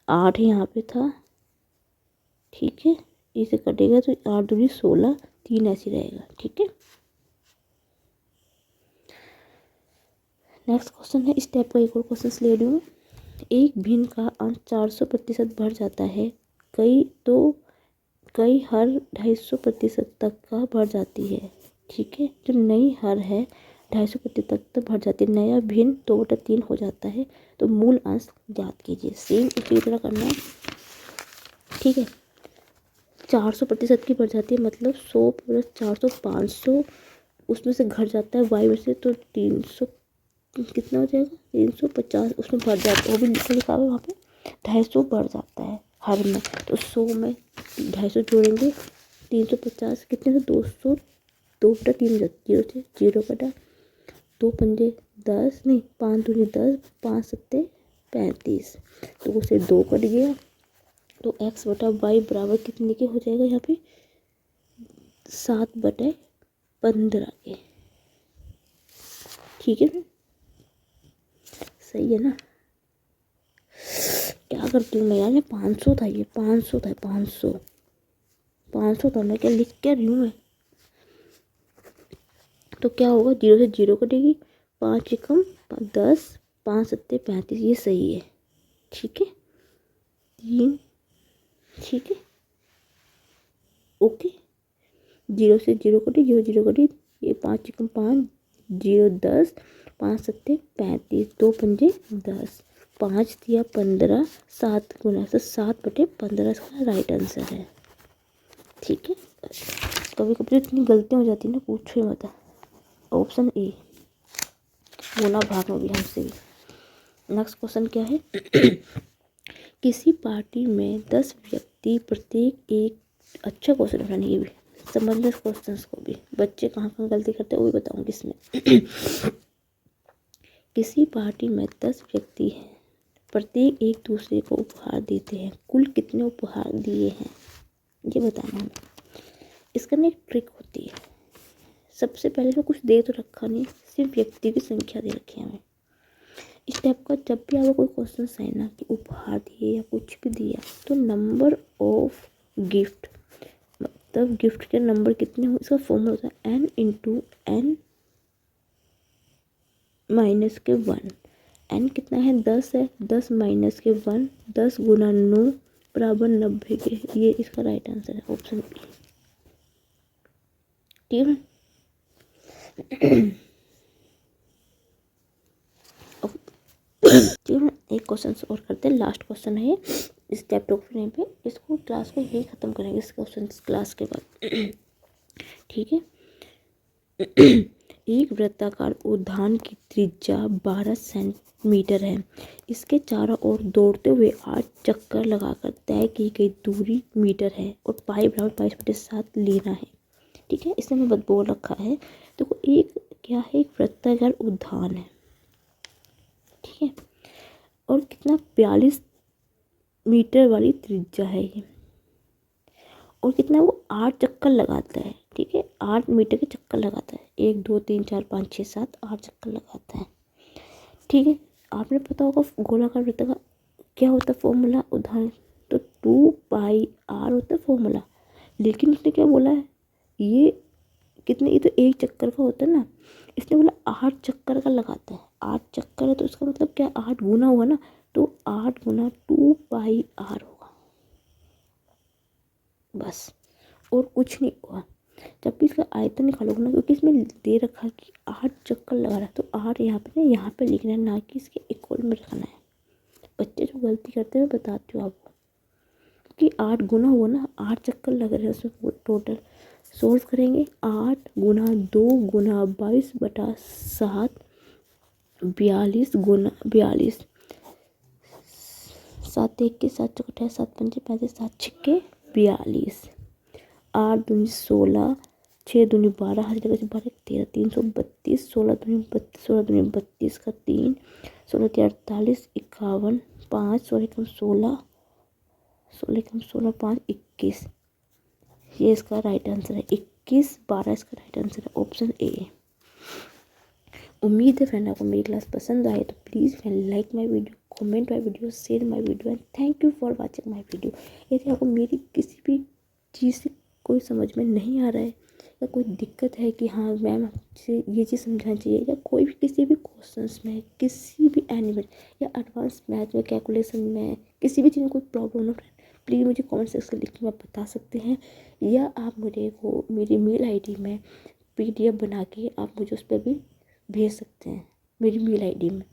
8 यहाँ पे था। ठीक है, इसे कटेगा तो 8 दूनी 16, 3 ऐसे रहेगा। ठीक है, नेक्स्ट क्वेश्चन है, इस टाइप का एक और क्वेश्चन ले रही हूँ। एक भिन्न का अंश 400% बढ़ जाता है, कई हर 250% तक का बढ़ जाती है। ठीक है, जो नई हर है 250% तक बढ़ जाती है, नया भिन्न 2/3 हो जाता है तो मूल अंश ज्ञात कीजिए। सेम उसी तरह करना है। ठीक है, 400% की बढ़ जाती है मतलब 100 + 400 500, उसमें से घट जाता है y में से तो 300 कितना हो जाएगा, 350 उसमें बढ़ जाता है। वो भी लिखा हुआ है वहाँ पे, 250 बढ़ जाता है हर में तो 100 में 250 जोड़ेंगे, 350 कितने से 200, 2/3 हो जाती है, 0 से 0 कटा, 2 पंजे 10 नहीं 5 दूनी 10, 5 सत्ते 35, तो उसे 2 कट गया तो x बटा वाई बराबर कितने के हो जाएगा यहाँ पे, 7/15 के। ठीक है, सही है ना। क्या करती हूँ मैं यार, 500 था, ये 500 था, 500 था, मैं क्या लिख क्या रही हूँ मैं। तो क्या होगा, 0 से 0 कटेगी, 5 एकम 10, 5 सत्ते 35, ये सही है। ठीक है, 3। ठीक है, ओके, 0 से 0 कटी, 0 0 कटी, ये 5 एकम 5, 0 10, 5 सत्ते 35, 2 पंजे 10, 5 दिया 15, 7 गुना से 7/15 इसका राइट आंसर है। ठीक है, कभी कभी इतनी गलतियाँ हो जाती है ना, पूछो ही मत। ऑप्शन ए, गुना भाग में भी हमसे भी। नेक्स्ट क्वेश्चन क्या है, किसी पार्टी में 10 व्यक्ति, प्रत्येक एक, अच्छा क्वेश्चन है ये भी, समझ इस क्वेश्चन को भी, बच्चे कहाँ कहाँ गलती करते हैं वो भी बताऊंगी इसमें। किसी पार्टी में 10 व्यक्ति हैं, प्रत्येक एक दूसरे को उपहार देते हैं, कुल कितने उपहार दिए हैं ये बताना है। इसका ना एक ट्रिक होती है, सबसे पहले मैं कुछ दे तो रखा नहीं, सिर्फ व्यक्ति की संख्या दे रखी है हमें। इस टाइप का जब भी आपको कोई क्वेश्चन आए ना कि उपहार दिए या कुछ भी दिया तो नंबर ऑफ गिफ्ट तब गिफ्ट के नंबर कितने हो, इसका फॉर्मूला होता है n इंटू n माइनस के 1। n कितना है, 10 है, 10 माइनस के 1, 10 गुना 9 बराबर 90 के। ये इसका राइट आंसर है, ऑप्शन बी। ठीक है। ठीक है, एक क्वेश्चन और करते हैं, लास्ट क्वेश्चन है इस चैप्टर को पे, इसको क्लास को यही खत्म करेंगे, इस क्वेश्चन क्लास के बाद। ठीक है। एक वृत्ताकार उद्यान की त्रिज्या 12 सेंटीमीटर है। इसके चारों ओर दौड़ते हुए 8 चक्कर लगाकर तय की गई दूरी मीटर है और पाई बराबर 22/7 लेना है। ठीक है, इसमें मैं बोल रखा है। देखो एक क्या है, एक वृत्ताकार उद्यान है। ठीक है, और कितना 42 मीटर वाली त्रिज्या है ये, और कितना वो 8 चक्कर लगाता है। ठीक है, 8 मीटर के चक्कर लगाता है, 1 2 3 4 5 6 7 8 चक्कर लगाता है। ठीक है, आपने पता होगा गोलाकार वृत्त का क्या होता है फॉर्मूला, उदाहरण तो 2πr होता है फॉर्मूला। लेकिन उसने क्या बोला है, ये कितने, ये तो एक चक्कर का होता है ना, इसने बोला 8 चक्कर का लगाता है। 8 चक्कर है तो इसका मतलब क्या, 8 गुना हुआ ना, तो 8 गुना 2πr होगा बस, और कुछ नहीं हुआ। जब भी इसका आयतन निकालोगे ना, क्योंकि इसमें दे रखा है कि 8 चक्कर लगा रहा है, तो 8 यहाँ पे लिखना है, ना कि इसके इक्वल में रखना है। बच्चे जो गलती करते हैं मैं बताती हूँ आपको, क्योंकि 8 गुना हुआ ना, 8 चक्कर लग रहे हैं उसमें टोटल। सोल्व करेंगे, 8 गुना 2 गुना 22/7, 42 गुना 42, 7 1 के 7 चौके 7 पंजे 35, 7 छिक्के 42, 8 दूनी 16, 6 दूनी 12, हर जगह से 12 13, 332, 16 दूनी 32, 16 दूनी 32 का 3, 16 3 48, 51, 5, 16 कम 16, 16 कम 16 5 21। ये इसका राइट आंसर है, 21 12 इसका राइट आंसर है, ऑप्शन ए। उम्मीद है फ्रेंड आपको मेरी क्लास पसंद आए, तो please friend like my video, comment my video, share my video and thank you for watching my video. यदि आपको मेरी किसी भी चीज़ से कोई समझ में नहीं आ रहा है, या कोई दिक्कत है कि हाँ मैम आपसे ये चीज़ समझाना चाहिए, या कोई भी किसी भी क्वेश्चंस में, किसी भी एनिमेट या एडवांस मैथ में, कैलकुलेशन में, किसी भी चीज़ में कोई प्रॉब्लम हो फ्रेंड, प्लीज़ मुझे कमेंट सेक्शन लिख के आप बता सकते हैं, या आप मुझे वो मेरी मेल आईडी में PDF बना के आप मुझे उस पर भी भेज सकते हैं, मेरी मेल आईडी में।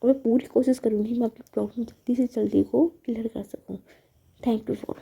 और मैं पूरी कोशिश करूँगी मैं आपकी प्रॉब्लम जल्दी से जल्दी को क्लियर कर सकूँ। Thank you for